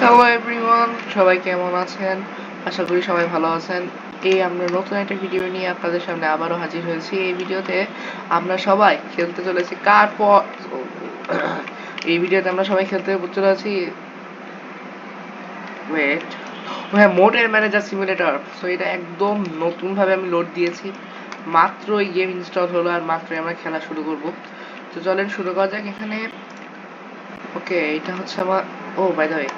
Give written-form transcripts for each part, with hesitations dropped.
Hello everyone, সবাই কেমন আছেন? আশা করি সবাই ভালো আছেন। আমরা নতুন একটা ভিডিও নিয়ে আপনাদের সামনে আবারও হাজির হয়েছি। এই ভিডিওতে আমরা সবাই খেলতে চলেছি এই ভিডিওতে আমরা সবাই খেলতে চলেছি ওয়েট হ্যাঁ, মোটের ম্যানেজার সিমুলেটর। সো এটা একদম নতুন ভাবে আমি লোড দিয়েছি, মাত্র এই গেম ইনস্টল হলো আর মাত্রই আমরা খেলা শুরু করব। তো চলেন শুরু করা যাক। এখানে ওকে, এটা হচ্ছে আমার বাই দ্য ওয়ে,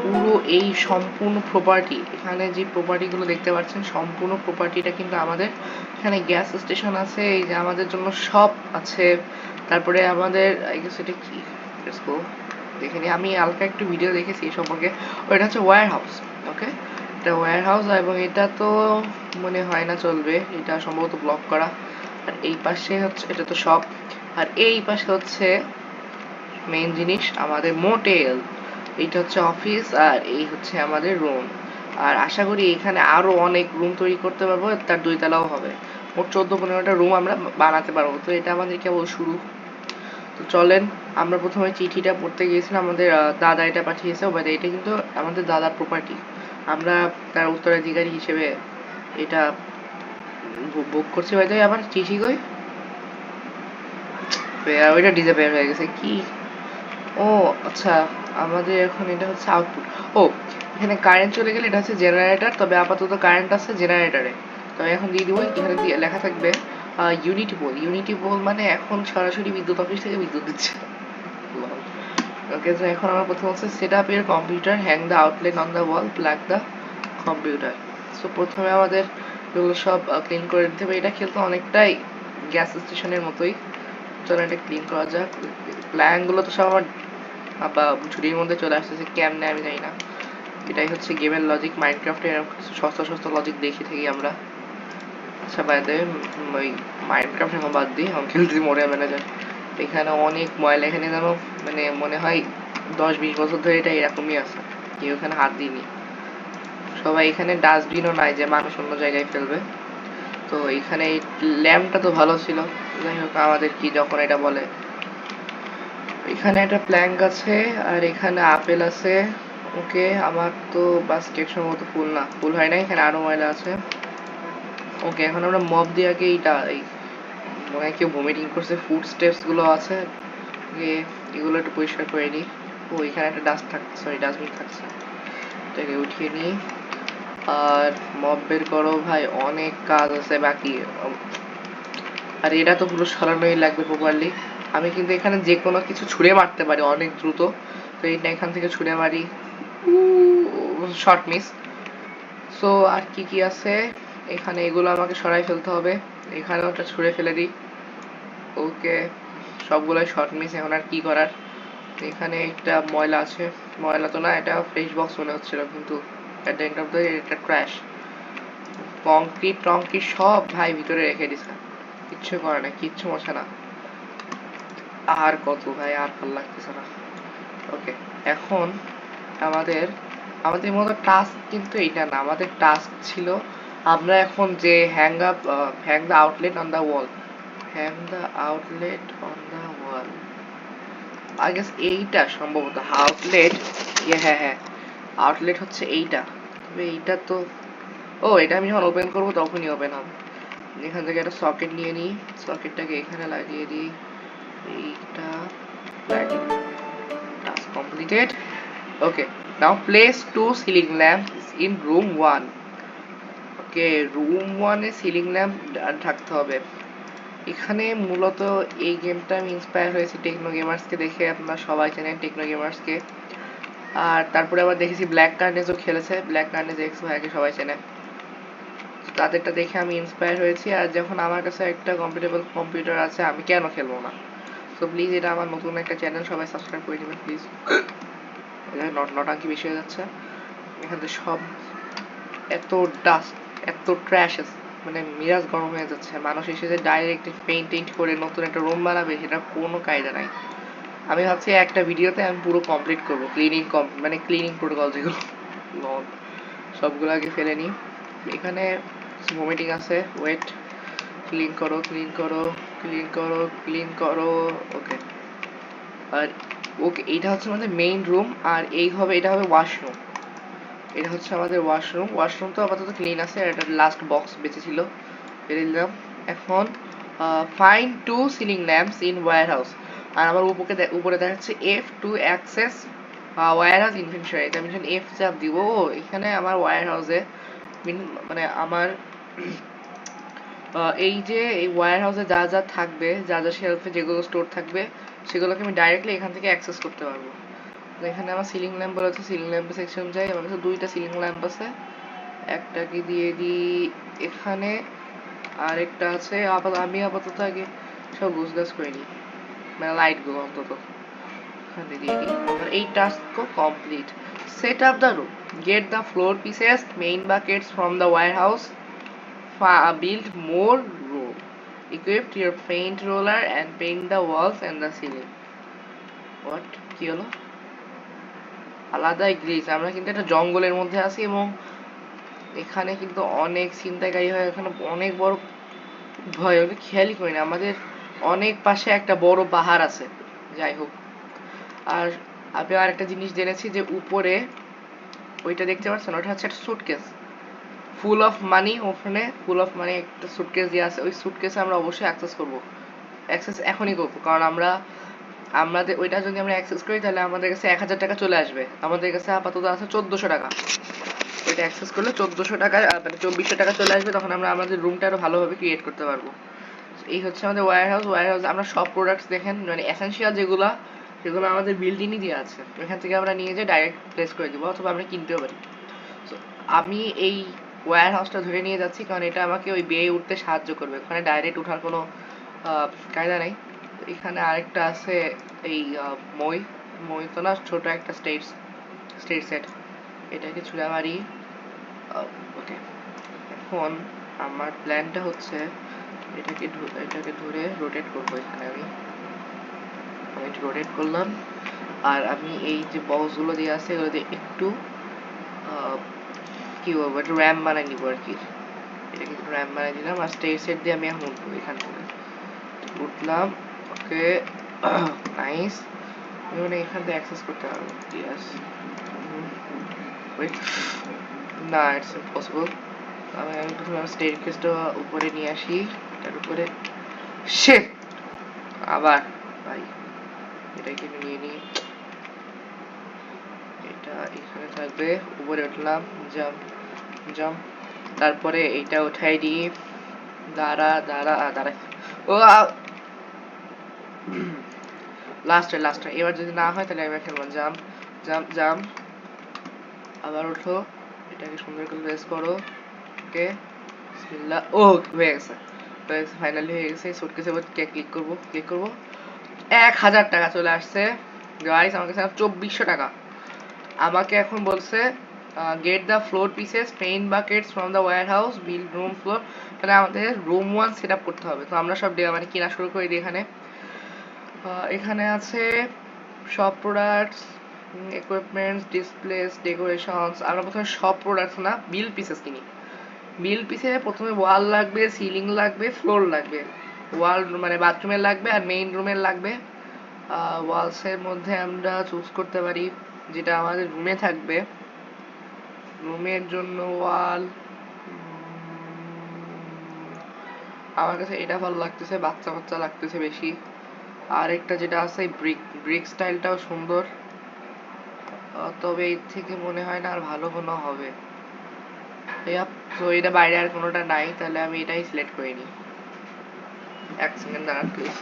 পুরো এই সম্পূর্ণ প্রপার্টি, এখানে যে প্রপার্টিগুলো দেখতে পাচ্ছেন সম্পূর্ণ প্রপার্টিটা কিন্তু আমাদের। এখানে গ্যাস স্টেশন আছে, এই যে আমাদের জন্য শপ আছে, তারপরে আমাদের আই গেস এটা কি দেখে নি, আমি হালকা একটু ভিডিও দেখেছি এই সম্পর্কে। ওইটা হচ্ছে ওয়্যার হাউস। ওকে, এটা ওয়্যার হাউস এবং এটা তো মনে হয় না চলবে, এটা সম্ভবত ব্লক করা। আর এই পাশে হচ্ছে এটা তো শপ, আর এই পাশে হচ্ছে মেইন জিনিস আমাদের মোটেল। এইটা হচ্ছে অফিস আর এই হচ্ছে আমাদের রুম। আর আশা করি এখানে আরো অনেক রুম তৈরি করতে পারবো, তার 2 তলাও হবে। মোট 14-15টা রুম আমরা বানাতে পারবো। তো এটা আমাদের কেবল শুরু। তো চলেন, আমরা প্রথমে চিঠিটা পড়তে গিয়েছিলাম, আমাদের দাদা এটা পাঠিয়েছে। বাট এটা কিন্তু আমাদের দাদার প্রপার্টি, আমরা তার উত্তরাধিকারী হিসেবে এটা ভোগ করছি। হয়তো আবার চিঠি কই, ওইটা ডিসঅ্যাপিয়ার হয়ে গেছে কি। ও আচ্ছা, আমাদের এখন এটা হচ্ছে আউটপুট। ও, এখানে কারেন্ট চলে গেলে এটা হচ্ছে জেনারেটর, তবে আপাতত কারেন্ট আছে জেনারেটরে। তবে এখন দিয়ে দিব, এখানে দিয়ে লেখা থাকবে ইউনিটি পোল। ইউনিটি পোল মানে এখন সরাসরি বিদ্যুৎ অফিস থেকে বিদ্যুৎ দিচ্ছে। ওকে, তো এখন আমার প্রথম হচ্ছে set up year computer, hang the outlet on the wall, plug the computer. So প্রথমে আমাদের এগুলো সব ক্লিন করে দিতে হবে। এটা খেলতে অনেকটাই গ্যাস স্টেশনের মতোই। চলো এটা ক্লিন করা যাক। প্ল্যানগুলো তো সব আমার বা ঝুড়ির মধ্যে চলে আসতেছে, কেমনে আমি জানি না। এটাই হচ্ছে গেমের লজিক। মাইনক্রাফটে এরকম কিছু সস্তা সস্তা লজিক দেখে থাকি আমরা। আচ্ছা বাই দ্য ওই মাইনক্রাফট এখন বাদ দিই, আমি খেলতেছি মোরিয়া ম্যানেজার। এখানে অনেক ময়লা, এখানে যেন মানে মনে হয় 10-20 বছর ধরে এটা এরকমই আছে, কেউ এখানে হাত দিইনি। সবাই এখানে ডাস্টবিনও নাই যে মানুষ অন্য জায়গায় ফেলবে। তো এখানে এই ল্যাম্পটা তো ভালো ছিল, যাই হোক আমাদের কি যখন এটা বলে। এখানে একটা প্ল্যাঙ্ক আছে আর এখানে আপেল আছে। ওকে, আমার তো বাস্কেট সম্ভবত ফুল না, ফুল হয় না, এখানে আরো ময়লা আছে। ওকে, এখন আমরা মপ দিয়ে আগে এইটা এই মনে হয় কেউ ভমিটিং করছে, ফুড স্টেপস গুলো আছে, এগুলো একটু পরিষ্কার করে নিই। ও এখানে একটা ডাস্ট থাকছে, সরি ডাস্টবিন থাকছে, এটাকে উঠিয়ে নিই। আর মপ বের করো ভাই, অনেক কাজ আছে বাকি। আর এটা তো পুরো সরানোই লাগবে প্রপারলি। আমি কিন্তু এখানে যে কোনো কিছু ছুঁড়ে মারতে পারি অনেক দ্রুত, তো এইটা এখান থেকে ছুঁড়ে মারি, শর্ট মিস। সো আর কি কি আছে এখানে, এগুলো আমাকে সরাই ফেলতে হবে। এখানে ওটা ছুঁড়ে ফেলে দিই। ওকে, সবগুলোই শর্ট মিস, এখন আর কি করার। এখানে একটা ময়লা আছে, ময়লা তো না, এটা ফ্রেশ বক্স মনে হচ্ছিল, কিন্তু at the end of the এটা ক্র্যাশ। কংক্রিট টংক্রিট সব ভাই ভিতরে রেখে দিছে, কিচ্ছু করে না, কিচ্ছু মোছে না। আর কত ভাই, আর ভালো লাগতেছে না। ওকে, এখন আমাদের আমাদের মতো টাস্ক কিন্তু এইটা না, আমাদের টাস্ক ছিল আমরা এখন যে hang the outlet on the wall, hang the outlet on the wall, I guess এইটা সম্ভবত আউটলেট। হ্যাঁ হ্যাঁ, আউটলেট হচ্ছে এইটা। তবে এইটা তো, এটা আমি যখন ওপেন করবো তখনই ওপেন হবে। এখান থেকে একটা সকেট নিয়ে নিই, সকেটটাকে এখানে লাগিয়ে দিই। এইটা লাগিয়ে, task completed. Okay, now place 2 ceiling lamps in room 1। Okay, room 1 A ceiling lamp থাকতে হবে। এখানে মূলত এই গেমটা আমি ইন্সপায়ার হয়েছি টেকনো গেমার্সকে দেখে, আপনারা সবাই চেনেন টেকনো গেমার্সকে। আর তারপরে আবার দেখেছি ব্ল্যাক কার্নেজও খেলেছে, ব্ল্যাক কার্নেজ এক্স ভাইকে সবাই চেনে, তাদেরটা দেখে আমি ইন্সপায়ার হয়েছি। আর যখন আমার কাছে একটা কম্পিটেবল কম্পিউটার আছে, আমি কেন খেলবো না। সো প্লিজ, এটা আমার নতুন একটা চ্যানেল, সবাই সাবস্ক্রাইব করে দিবেন প্লিজ। নটাঙ্কি বেশি হয়ে যাচ্ছে এখানে সব, এত ডাস্ট, এত ট্র্যাশ, মানে মিরাজ গরম হয়ে যাচ্ছে। মানুষ এসে যে ডাইরেক্ট পেইন্ট করে নতুন একটা রুম বানাবে, সেটা কোনো কায়দা নাই। আমি ভাবছি একটা ভিডিওতে আমি পুরো কমপ্লিট করবো ক্লিনিং, মানে ক্লিনিং প্রোটোকল যেগুলো সবগুলো আগে ফেলে নিই। এখানে ভমিটিং আছে, ওয়েট, ক্লিন করো ক্লিন করো ক্লিন করো ক্লিন করো। ওকে, আর ওকে, এটা হচ্ছে আমাদের মেইন রুম, আর এটা হবে ওয়াশরুম। এটা হচ্ছে আমাদের ওয়াশরুম। ওয়াশরুম তো আপাতত ক্লিন আছে, এটা লাস্ট বক্স বেঁচে ছিল, ফেলে দিলাম। এখন find to ceiling lamps in warehouse. আর আমার উপরে দেখাচ্ছে F to access warehouse inventory. আমি যখন এফ চাপ দিব, এখানে আমার ওয়্যার হাউসে মানে আমার এই যে এই ওয়্যার হাউসে যা যা থাকবে, যা যা শেলফে যেগুলো স্টোর থাকবে, সেগুলোকে আমি ডাইরেক্টলি এখান থেকে অ্যাক্সেস করতে পারবো। তো এখানে আমার সিলিং ল্যাম্প বলা আছে, সিলিং ল্যাম্পের সেকশন যাই। আমার কাছে 2টা সিলিং ল্যাম্প আছে, একটাকে দিয়ে দিই এখানে, আর একটা আছে আমি আপাতত আগে সব গোছগাছ করে নিই, মানে লাইটগুলো অন্তত এখানে দিয়ে দিই। আর এই task complete. Set up the room, get the floor pieces, main buckets from the warehouse, build more room, equip your paint roller and paint the walls and the ceiling. What? কি হলো? আলাদাই glitch. আমরা কিন্তু একটা জঙ্গলের মধ্যে আছি, এবং এখানে কিন্তু অনেক ছিনতাইকারী হয়, এখানে অনেক বড় ভয়, আমি খেয়ালই করি না। আমাদের অনেক পাশে একটা বড় পাহাড় আছে। যাই হোক, আর আমি আর একটা জিনিস জেনেছি যে উপরে ওইটা দেখতে পাচ্ছেন, ওটা হচ্ছে একটা সুটকেস ফুল অফ মানি। ওখানে ফুল অফ মানি একটা সুটকেস দিয়ে আছে, ওই সুটকেসে আমরা অবশ্যই অ্যাক্সেস করবো, অ্যাক্সেস এখনই করবো, কারণ আমাদের ওইটা যদি আমরা অ্যাক্সেস করি তাহলে আমাদের কাছে 1000 টাকা চলে আসবে। আমাদের কাছে আপাতত আছে 1400 টাকা। ওইটা অ্যাক্সেস করলে 1400 টাকা মানে 2400 টাকা চলে আসবে, তখন আমরা আমাদের রুমটা আরো ভালোভাবে ক্রিয়েট করতে পারবো। এই হচ্ছে আমাদের ওয়্যার হাউস। ওয়্যার হাউস আমরা সব প্রোডাক্টস দেখেন, মানে এসেনশিয়াল যেগুলো, সেগুলো আমাদের বিল্ডিংই দিয়ে আছে, ওইখান থেকে আমরা নিয়ে যাই ডাইরেক্ট প্লেস করে দিব, অথবা আমরা কিনতেও পারি। তো আমি এই ওয়্যার হাউসটা ধরে নিয়ে যাচ্ছি, কারণ এটা আমাকে ওই বেয়ে উঠতে সাহায্য করবে, ওখানে ডাইরেক্ট ওঠার কোনো কায়দা নেই। এখানে আরেকটা আছে এই মই মই তো না, ছোট একটা স্টেট সেট, এটাকে ছুঁড়ে মারি। ওকে, এখন আমার প্ল্যানটা হচ্ছে এটাকে ধরে রোটেট করবো। এখানে আমি রোটেট করলাম, আর আমি এই যে বক্সগুলো দিয়ে আছে এগুলো দিয়ে একটু কি বলবো, একটু র্যাম বানাই নিবো আর কি। এটাকে একটু র্যাম বানাই দিলাম, আর স্টেজ সেট দিয়ে আমি এখন উঠবো এখান থেকে। উঠলাম, ওকে, নাইস। মানে এখান থেকে অ্যাক্সেস করতে পারবো, ইয়েস। ওয়েট, না, ইটস ইম্পসিবল। আমি প্রথমে স্টেজ কেসটা উপরে নিয়ে আসি, তার উপরে শিট, আবার ভাই এটাকে নিয়ে নিই, এটা এখানে থাকবে। উপরে উঠলাম, জাম্প জাম্প, তারপরে এটা উঠাই দিই, দাঁড়া দাঁড়া দাঁড়া, ও লাস্টে এবার যদি না হয় তাহলে একবার খেলবো। জাম্প জাম্প জাম্প, আবার ওঠো, এটাকে সুন্দর করে প্রেস করো, ওকে, বিসমিল্লাহ। ও, হয়ে গেছে, ফাইনালি হয়ে গেছে। সুটকেসে ক্লিক করবো 1000 টাকা চলে আসছে গাইস, আমার কাছে 2400 টাকা। আমাকে এখন বলছে get the floor pieces, paint buckets from the warehouse, build room floor. তাহলে আমাদের রুম 1 সেট আপ করতে হবে। তো আমরা সব মানে কেনা শুরু করে দিই। এখানে আছে সব প্রোডাক্টস, ইকুইপমেন্টস, ডিসপ্লেস, ডেকোরেশনস। আমরা প্রথমে সব প্রোডাক্টস না, বিল পিসেস কিনি। বিল পিসে প্রথমে ওয়াল লাগবে, সিলিং লাগবে, ফ্লোর লাগবে। ওয়াল মানে বাথরুমের লাগবে, আর মেইন রুমের লাগবে। ওয়ালসের মধ্যে আমরা চুজ করতে পারি যেটা আমাদের রুমে থাকবে। রুমের জন্য ওয়াল, আমার কাছে এটা ভালো লাগতেছে, বাচ্চা বাচ্চা লাগতেছে বেশি। আরেকটা যেটা আছে ব্রিক স্টাইলটাও সুন্দর, তবে এর থেকে মনে হয় না আর ভালো কোনো হবে। তো এটা বাইরে আর কোনোটা নাই, তাহলে আমি এটাই সিলেক্ট করে নিই। এক সেকেন্ড দাঁড়ান প্লিজ।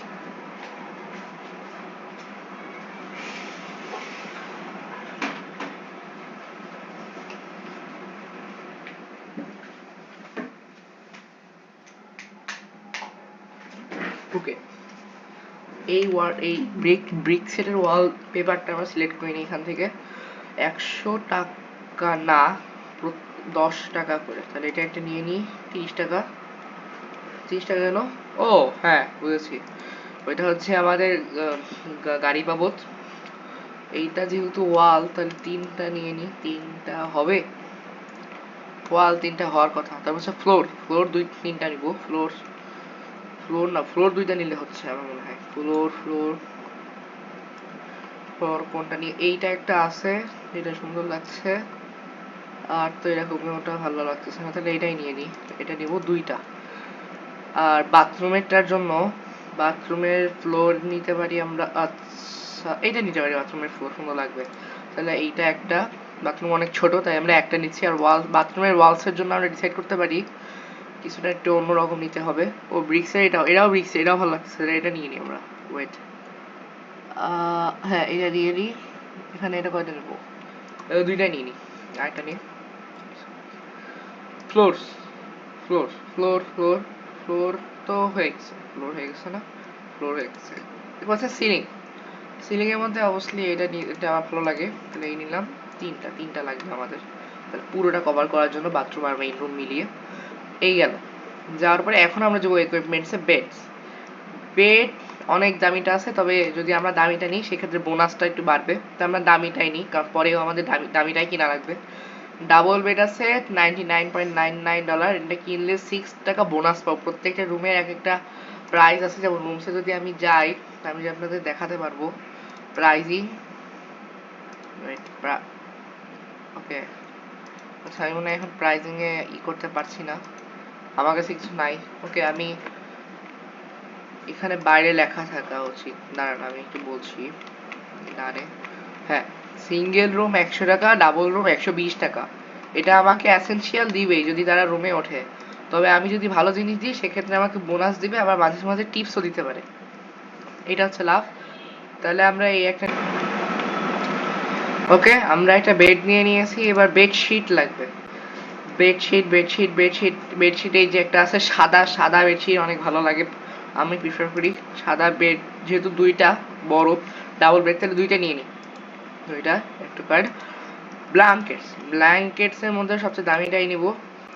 ওকে, এই ব্রিক সেটের ওয়াল পেপারটা আমরা সিলেক্ট করে নিই এখান থেকে। 100 টাকা না, 10 টাকা করে। তাহলে এটা একটা নিয়ে নিই, 30 টাকা। 30 টাকা কেন? ও হ্যাঁ, বুঝেছি, ওইটা হচ্ছে আমাদের গাড়ি বাবদ। এইটা যেহেতু ওয়াল, তাহলে 3টা নিয়ে নিই, 3টা হবে। ওয়াল 3টা হওয়ার কথা। তারপর হচ্ছে ফ্লোর 3টা নিব। ফ্লোর না, ফ্লোর 2টা নিলে হচ্ছে আমার মনে হয়। ফ্লোর তারপর কোনটা নিয়ে, এইটা একটা আছে, এটা সুন্দর লাগছে, আর তো এরকম ওটা ভালো লাগতেছে না, তাহলে এটাই নিয়ে নিই। এটা নিব দুইটা। আর বাথরুমেরটার জন্য বাথরুমের ফ্লোর নিতে পারি আমরা, আচ্ছা এইটা নিতে পারি, বাথরুমের ফ্লোর সুন্দর লাগবে। তাহলে এইটা একটা, বাথরুম অনেক ছোট তাই আমরা একটা নিচ্ছি। আর ওয়াল, বাথরুমের ওয়ালসের জন্য আমরা ডিসাইড করতে পারি কিছুটা একটু অন্যরকম নিতে হবে। ও ব্রিক্সের, এটাও ব্রিক্সের, এটাও ভালো লাগছে, এটা নিয়ে নিই আমরা। ওয়েট, হ্যাঁ এটা নিয়ে নিই। এখানে এটা কয়টা নেবো, দুইটা নিয়ে নিই, আরেকটা নিয়ে। Floor floor floor floor floor তো হয়ে গেছে, ফ্লোর হয়ে গেছে না, ফ্লোর হয়ে গেছে। এরপর আছে সিলিং। সিলিং এর মধ্যে অবশ্যই এটা আমার ভালো লাগে, তাহলে এই নিলাম। তিনটা লাগবে আমাদের, তাহলে পুরোটা কভার করার জন্য, বাথরুম আর মেইন রুম মিলিয়ে। এই গেল। যাওয়ার পরে এখন আমরা যাবো ইকুইপমেন্টসে। বেড অনেক দামিটা আছে, তবে যদি আমরা দামিটা নিই সেক্ষেত্রে বোনাসটা একটু বাড়বে, তো আমরা দামিটাই নিই, কারণ পরেও আমাদের দামিটাই কিনা লাগবে। ডাবল বেড আছে $99.99, এটা কিনলে $6 বোনাস পাবো। প্রত্যেকটা রুমের এক একটা প্রাইস আছে, যেমন রুমসে যদি আমি যাই, আমি আপনাদের দেখাতে পারবো প্রাইজিং। ওকে, আচ্ছা আমি মনে হয় এখন প্রাইজিং এ করতে পারছি না, আমার কাছে কিছু নাই। ওকে, আমি এখানে বাইরে লেখা থাকা উচিত, দাঁড়ান আমি একটু বলছি। হ্যাঁ, সিঙ্গেল রুম $100, ডাবল রুম $120। এটা আমাকে এসেনশিয়াল দিবেই যদি তারা রুমে ওঠে, তবে আমি যদি ভালো জিনিস দিই সেক্ষেত্রে আমাকে বোনাস দিবে, আবার মাঝে মাঝে টিপসও দিতে পারে। এটা হচ্ছে লাভ। তাহলে আমরা এই একটা, ওকে আমরা একটা বেড নিয়ে নিয়েছি। এবার বেডশিট লাগবে। বেডশিট এই যে একটা আছে সাদা, সাদা বেডশিট অনেক ভালো লাগে, আমি প্রিফার করি সাদা বেড, যেহেতু দুইটা বড় ডাবল বেড, তাহলে দুইটা নিয়ে নিই। দুইটা একটু কার্ড। ব্ল্যাঙ্কেটস এর মধ্যে সবচেয়ে দামিটাই নিব,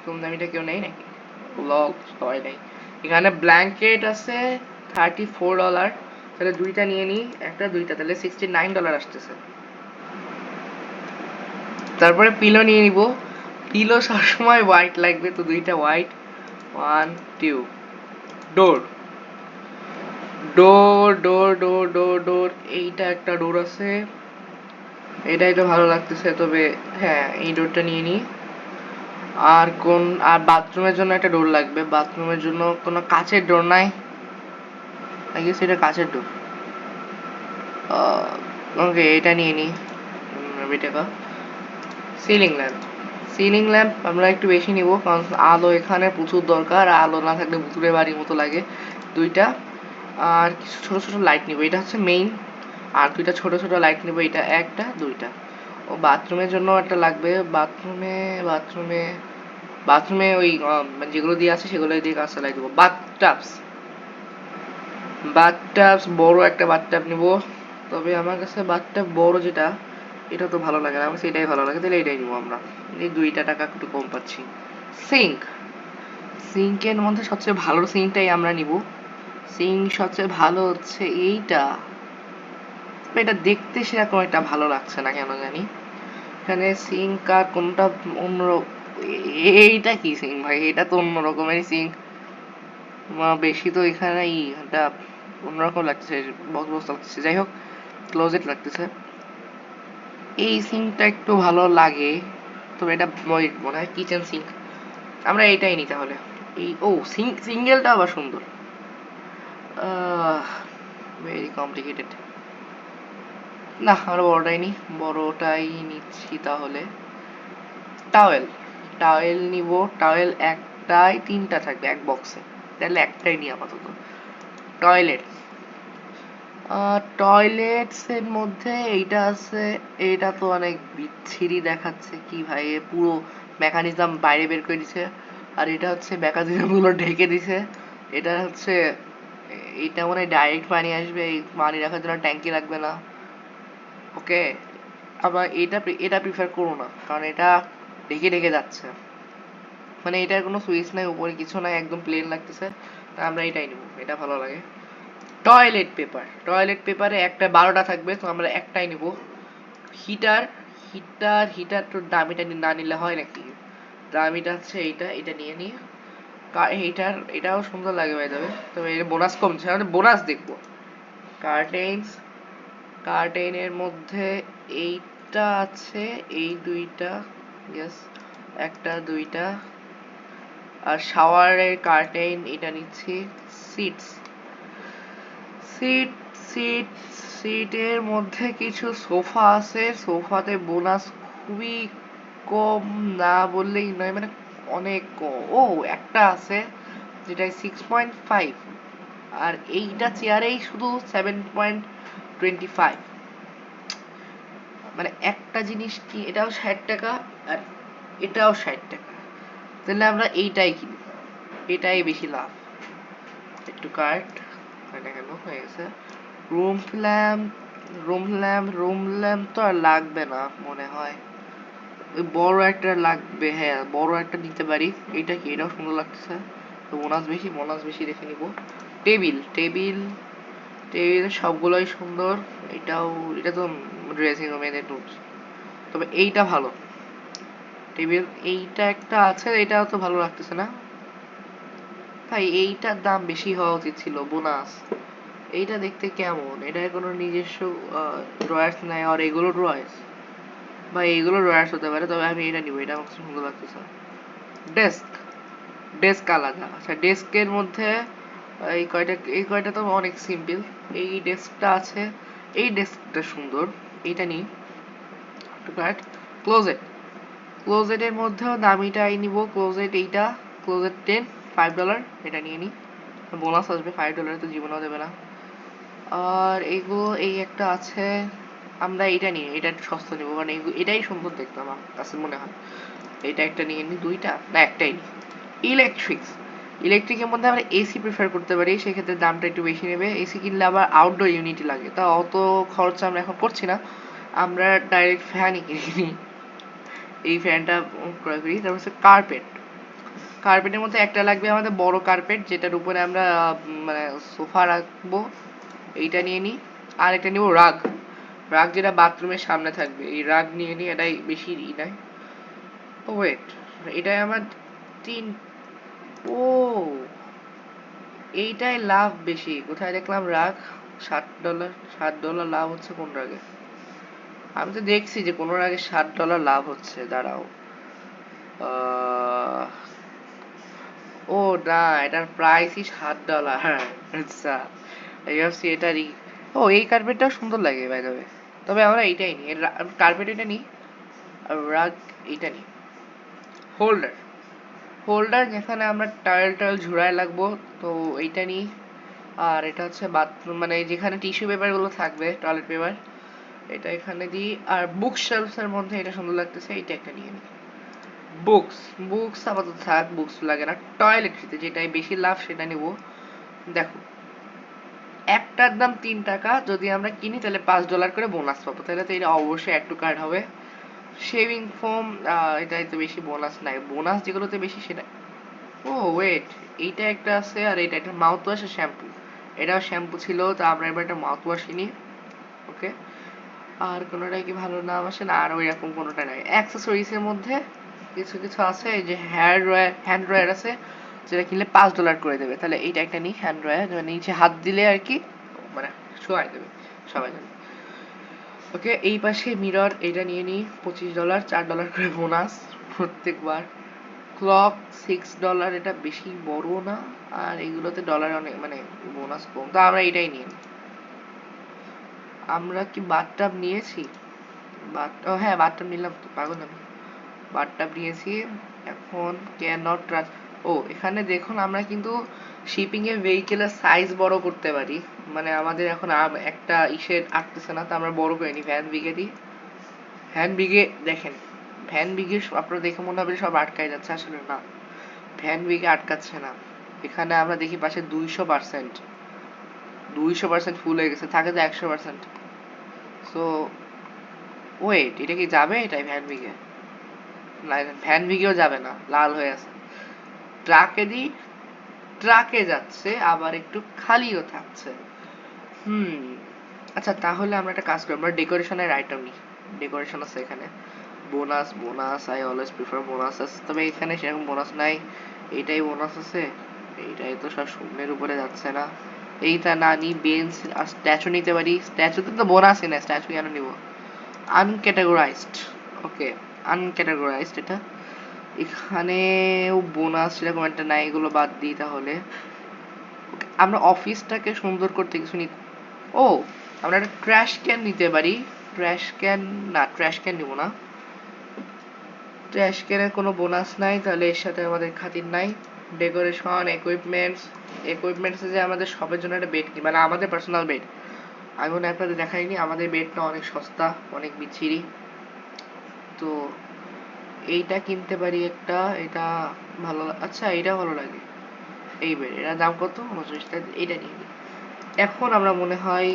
কম দামিটা কেউ নেই নাকি, লল সবাই নেই। এখানে ব্ল্যাঙ্কেট আছে $34, তাহলে দুইটা নিয়ে নিই, একটা দুইটা, তাহলে $69 আসতেছে। তারপরে পিলো নিয়ে নিব, পিলো সবসময় হোয়াইট লাগবে, তো দুইটা হোয়াইট। 1 2 ডোর ডোর ডোর ডোর ডোর ডোর এইটা একটা ডোর আছে, এটা একটু ভালো লাগতেছে, তবে হ্যাঁ এই ডোরটা নিয়ে নিই। আর বাথরুমের জন্য একটা ডোর লাগবে, বাথরুমের জন্য কোনো কাচের ডোর নাই, আই গেস এটা কাচের ডোর। ওকে এটা নিয়ে নিই। টাকা। সিলিং ল্যাম্প আমরা একটু বেশি নিব, কারণ আলো এখানে প্রচুর দরকার, আলো না থাকলে ভুতুরে বাড়ির মতো লাগে। দুইটা। আর কিছু ছোট ছোট লাইট নিব, এটা হচ্ছে মেইন। আর দুইটা ছোট ছোট লাইট নিব, এটা একটা দুইটা। ও বাথরুমের জন্য একটা লাগবে, বাথরুমে বাথরুমে ওই যেগুলো দিয়ে আছে সেগুলো দিয়ে কাজ চালাই দেবো। বাথটাবস বড় একটা বাথটাব নিব, তবে আমার কাছে বাথটাব বড় যেটা, এটা তো ভালো লাগে না, আমার কাছে এটাই ভালো লাগে, তাহলে এটাই নিব আমরা। এই টাকা একটু কম পাচ্ছি। সিঙ্ক সিঙ্কের মধ্যে সবচেয়ে ভালো সিঙ্কটাই আমরা নিব। সিঙ্ক সবচেয়ে ভালো হচ্ছে এইটা, এটা দেখতে সেরকম একটা ভালো লাগছে না কেন জানি। এখানে সিঙ্ক আর কোনটা অন্য, এইটা কি সিঙ্ক ভাই, এটা তো অন্য রকমেরই সিঙ্ক, বেশি তো এখানে এটা অন্যরকম লাগছে, বক্স বক্স লাগছে, যাই হোক ক্লোজেট লাগতেছে। এই সিঙ্কটা একটু ভালো লাগে, তবে এটা মনে হয় কিচেন সিঙ্ক, আমরা এইটাই নিই তাহলে। এই সিঙ্গেলটা আবার সুন্দর, ভেরি কমপ্লিকেটেড। না আমরা বড়টাই নিই, বড়টাই নিচ্ছি তাহলে। টাওয়েল টাওয়েল নিব, টাওয়েল একটাই তিনটা থাকবে এক বক্সে, তাহলে একটাই নিই আপাতত। টয়লেট টয়লেটস এর মধ্যে এইটা আছে, এইটা তো অনেক বিচ্ছিরি দেখাচ্ছে, কি ভাই পুরো মেকানিজম বাইরে বের করে দিছে, আর এটা হচ্ছে মেকানিজম গুলো ঢেকে দিছে। এটা হচ্ছে, এইটা মনে হয় ডাইরেক্ট পানি আসবে, এই পানি রাখার জন্য ট্যাঙ্কি লাগবে না। ওকে, আবার এটা প্রিফার করো না, কারণ এটা ঢেকে ঢেকে যাচ্ছে, মানে এটার কোনো সুইচ নাই, উপরে কিছু নাই, একদম প্লেন লাগতেছে, আমরা এটাই নিব, এটা ভালো লাগে। টয়লেট পেপারে একটা 12টা থাকবে, তো আমরা একটাই নিব। হিটার হিটার তো দামিটা না নিলে হয় নাকি, দামিটা হচ্ছে এটা নিয়ে নিই। হিটার এটাও সুন্দর লাগে ভাই, তবে তবে এটা বোনাস কমছে, আমরা বোনাস দেখবো। কার্টেন্স কার্টেনের মধ্যে এইটা আছে, এই দুইটা, ইয়েস, একটা দুইটা। আর শাওয়ারের কার্টেন এটা নিচ্ছি। সিটস, সিট সিট সিটের মধ্যে কিছু সোফা আছে, সোফাতে বোনাস খুবই কম, না বললেই নয়, মানে অনেক কম। ও একটা আছে যেটা 6.5, আর এইটা চেয়ারেই শুধু 7.25। মানে একটা জিনিস কি, এটাও 60 টাকা আর এটাও 60 টাকা, তাহলে আমরা এইটাই কিনি, এটাই বেশি লাভ। একটু কার্ট, এটা গেল, হয়ে গেছে। রুম ল্যাম্প, রুম ল্যাম্প তো আর লাগবে না মনে হয়, ওই বড় একটা লাগবে। হ্যাঁ, বড় একটা নিতে পারি। এটা কি, এটাও সুন্দর লাগতেছে, তো বোনাস বেশি দেখে নিব। টেবিল টেবিল টেবিল সবগুলোই সুন্দর। এটাও, এটা তো ড্রেসিং রুমে টুলস, তবে এইটা ভালো টেবিল। এইটা একটা আছে, এটাও তো ভালো লাগতেছে না ভাই, এইটার দাম বেশি হওয়া উচিত ছিল, বোনাস। এইটা দেখতে কেমন, এটার কোনো নিজস্ব ড্রয়ার্স নাই, আর এগুলো ড্রয়ার্স, বা এইগুলো ড্রয়ার্স হতে পারে, তবে আমি এটা নিবো, এটা আমার সুন্দর লাগতেছে। ডেস্ক, ডেস্ক আলাদা। আচ্ছা, ডেস্কের মধ্যে এই কয়টা তো অনেক সিম্পল। এই ডেস্কটা আছে, এই ডেস্কটা সুন্দর, এইটা নিই। ক্লোজেট, ক্লোজেটের মধ্যেও দামিটাই নিব। ক্লোজেট এইটা, ক্লোজেট 5 ডলার, এটা নিয়ে নিই, বোনাস আসবে। $5 তো জীবনেও দেবে না। আর এগুলো, এই একটা আছে, আমরা এইটা নিই, এটা একটু সস্তা নিবো, কারণ এটাই সুন্দর দেখতে আমার কাছে মনে হয়। এটা একটা নিয়ে নিই, দুইটা না একটাই নিই। ইলেকট্রিকের মধ্যে আমরা এসি প্রেফার করতে পারি, সেক্ষেত্রে দামটা একটু বেশি নেবে। এসি কিনলে আবার আউটডোর ইউনিটি লাগে, তা অত খরচ আমরা এখন করছি না, আমরা ডাইরেক্ট ফ্যানই কিনে নিই। এই ফ্যানটা ক্রয় করি। তারপর হচ্ছে কার্পেট, কার্পেটের মধ্যে একটা লাগবে আমাদের বড় কার্পেট, যেটার উপরে আমরা মানে সোফা রাখবো, এইটা নিয়ে নিই। আর একটা নিব রাগ, রাগ যেটা বাথরুমের সামনে থাকবে, এই রাগ নিয়ে নিই, এটাই বেশি নাই। ও ওয়েট, এটাই আমার 3। ও, এইটাই লাভ বেশি, কোথায় দেখলাম রাগ $60, $60 লাভ হচ্ছে কোন রাগে? আমি তো দেখছি যে কোন রাগে $60 লাভ হচ্ছে, দাঁড়াও। ও না, এটার প্রাইসই $7। আচ্ছা, এই ভাবছি এটারই। ও, এই কার্পেটটাও সুন্দর লাগে বাই দ্য ওয়ে, তবে আমরা এইটাই নিই, কার্পেট এটা নিই, আর রাগ এইটা নিই। হোল্ডার, হোল্ডার যেখানে আমরা টাওয়েল ঝুড়ায় লাগবো, তো এইটা নিই। আর এটা হচ্ছে বাথরুম, মানে যেখানে টিস্যু পেপার গুলো থাকবে, টয়লেট পেপার, এটা এখানে দিই। আর বুক শেলফস এর মধ্যে এটা সুন্দর লাগতেছে, এইটা একটা নিয়ে নিই। বুকস, বুকস আপাতত থাক, বুকস লাগে না। টয়লেট্রিতে যেটাই বেশি লাভ সেটা নিব। দেখো, একটার দাম 3 টাকা, যদি আমরা কিনি তাহলে $5 করে বোনাস পাবো, তাহলে তো এটা অবশ্যই অ্যাড টু কার্ট হবে। শেভিং ফোম, এটাই তো বেশি বোনাস নাই, বোনাস যেগুলোতে বেশি সেটা। ও ওয়েট, এইটা একটা আছে, আর এটা একটা মাউথ ওয়াশ আর শ্যাম্পু। এটাও শ্যাম্পু ছিল, তো আমরা এবার একটা মাউথ ওয়াশ নিই। ওকে, আর কোনোটাই কি ভালো নাম আসে না, আর ওই রকম কোনোটা নাই। অ্যাক্সেসরিজ এর মধ্যে কিছু কিছু আছে, এই যে হ্যান্ড ড্রায়ার আছে, যেটা কিনলে $5 করে দেবে, তাহলে এইটা একটা নিই। হ্যান্ড ড্রায়ার মানে নিচে হাত দিলে আর কি, মানে শোয়াই দেবে, সবাই জানে। ওকে, এই পাশে মিরর, এটা নিয়ে নিই, $25, $4 করে বোনাস প্রত্যেকবার। ক্লক, $6, এটা বেশি বড় না, আর এগুলোতে ডলার অনেক, মানে বোনাস কম, তো আমরা এটাই নিয়ে নিই। আমরা কি বাথটাব নিয়েছি? হ্যাঁ, বাথটাব নিলাম তো, পাগল আমি, বাথটাব নিয়েছি। এখন ক্যান নট ট্রান্স, ও এখানে দেখুন, আমরা কিন্তু শিপিং এ ভেহিকেলের সাইজ বড় করতে পারি, মানে আমাদের এখন একটা ইসে আটতেছে না, তো আমরা বড় করে নিই, ভ্যান বিগে দিই। ভ্যান বিগে দেখেন, ভ্যান বিগে আপনারা দেখে মনে হবে সব আটকায় যাচ্ছে, আসলে না, ভ্যান বিগে আটকাচ্ছে না। এখানে আমরা দেখি পাশে 200%, 200% ফুল হয়ে গেছে, থাকে তো 100%। সো ওয়েট, এটা কি যাবে, এটাই ভ্যান বিগে? না, ভ্যান বিগেও যাবে না, লাল হয়ে আছে। ট্রাকে দিই, ট্রাকে যাচ্ছে, আবার একটু খালিও থাকছে। হুম, আচ্ছা, তাহলে আমরা একটা কাজ করি, আমরা ডেকোরেশনের আইটেম নিই। ডেকোরেশন আছে এখানে, bonus I always prefer bonus, তবে এখানে সেরকম বোনাস নাই, এইটাই বোনাস আছে। এইটাই তো সব শূন্যের উপরে যাচ্ছে না, এইটা না নি বেঞ্চ আর স্ট্যাচু নিতে পারি। স্ট্যাচুতে তো বোনাসই না, স্ট্যাচু কেন নিব? আনক্যাটাগরাইজড, ওকে আনক্যাটাগরাইজড এটা। এখানেও বোনাস সেরকম একটা নাই, এগুলো বাদ দিই তাহলে। আমরা অফিসটাকে সুন্দর করতে কিছু নি। ও, আমরা একটা ট্র্যাশ ক্যান নিতে পারি। ট্র্যাশ ক্যান, না ট্র্যাশ ক্যান নিব না। ট্র্যাশ ক্যানের কোনো বোনাস নাই, তাহলে এর সাথে আমাদের খাতির নাই। ডেকোরেশন, ইকুইপমেন্টস যে আমাদের সবার জন্য একটা বেড, মানে আমাদের পার্সোনাল বেড। আমি মনে হয় আপনাদের দেখাইনি, আমাদের বেডটা অনেক সস্তা, অনেক বিচ্ছিরি। তো এইটা কিনতে পারি একটা, এটা ভালো আচ্ছা এইটা ভালো লাগে। এই বেড, এটার দাম কত? 29 টাকা। এইটা নিয়ে নিই। এখন আমরা মনে হয়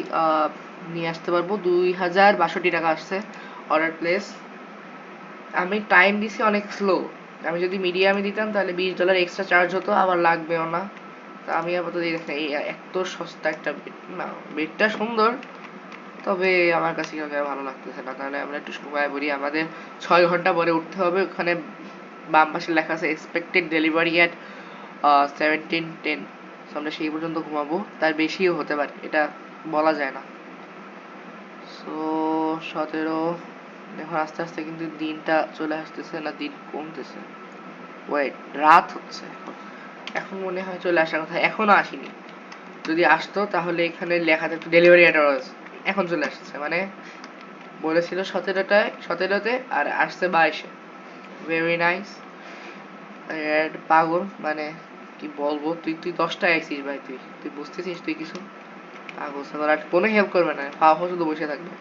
নিয়ে আসতে পারবো। 2062 টাকা আসছে অর্ডার প্লেস। আমি টাইম দিছি অনেক স্লো। আমি যদি মিডিয়ামে দিতাম তাহলে $20 এক্সট্রা চার্জ হতো, আবার লাগবেও না। তা আমি আপাতত দেখি এই এত সস্তা একটা বেড না, বেডটা সুন্দর, তবে আমার কাছে ভালো লাগতেছে না। তাহলে আমরা একটু সময় বলি, আমাদের 6 ঘন্টা পরে উঠতে হবে। ওখানে বাম পাশে লেখা আছে এক্সপেক্টেড ডেলিভারি অ্যাট 17:10। আমরা সেই পর্যন্ত ঘুমাবো, তার বেশিও হতে পারে, এটা বলা যায় না। সো 17, এখন আস্তে আস্তে কিন্তু দিনটা চলে আসতেছে, না দিন কমতেছে? ওয়েট, রাত হচ্ছে এখন। এখন মনে হয় চলে আসার কথা, এখনো আসেনি। যদি আসতো তাহলে এখানে লেখা থাকতো ডেলিভারি অ্যাড্রেস। এখন চলে আসছে, মানে বলেছিল 17তে আর আসছে 22-এ। Very nice. পাগল, মানে কি বলবো, তুই তুই 10টায় আইসিস ভাই, তুই তুই বুঝতেছিস তুই কিছু? পাগল ছাগল, আর কোনো হেল্প করবে না, পাওয়া শুধু বসে থাকবে।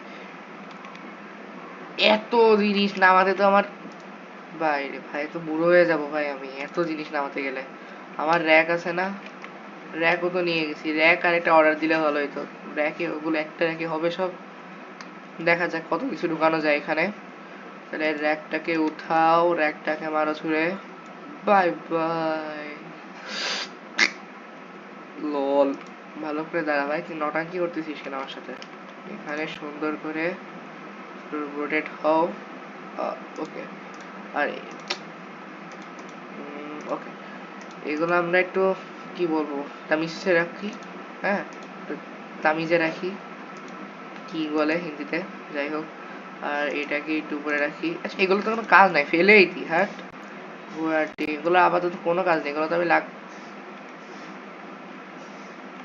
এত জিনিস নামাতে তো আমার, বাইরে ভাই তো বুড়ো হয়ে যাবো ভাই আমি এত জিনিস নামাতে গেলে। আমার র্যাক আছে না, র্যাকও তো নিয়ে গেছি। র্যাক আর একটা অর্ডার দিলে ভালো হতো। র্যাকে ওগুলো একটা র্যাকে হবে সব? দেখা যাক কত কিছু ঢুকানো যায় এখানে। তাহলে র্যাকটাকে উঠাও, র্যাকটাকে মারো ছুঁড়ে। Bye bye. লল, ভালো করে দাঁড়া ভাই, তুই নটাঙ্কি করতেছিস কেন আমার সাথে? এখানে সুন্দর করে রোটেট হও। ওকে, আর ওকে, এগুলো আমরা একটু কি বলবো, তামিজে রাখি। হ্যাঁ, তামিজে রাখি, কি বলে হিন্দিতে, যাই হোক। আর এটাকে একটু উপরে রাখি। আচ্ছা, এগুলো তো কোনো কাজ নাই, ফেলেই দিই। হ্যাঁ, এগুলো আপাতত কোনো কাজ নেই, এগুলো তো আমি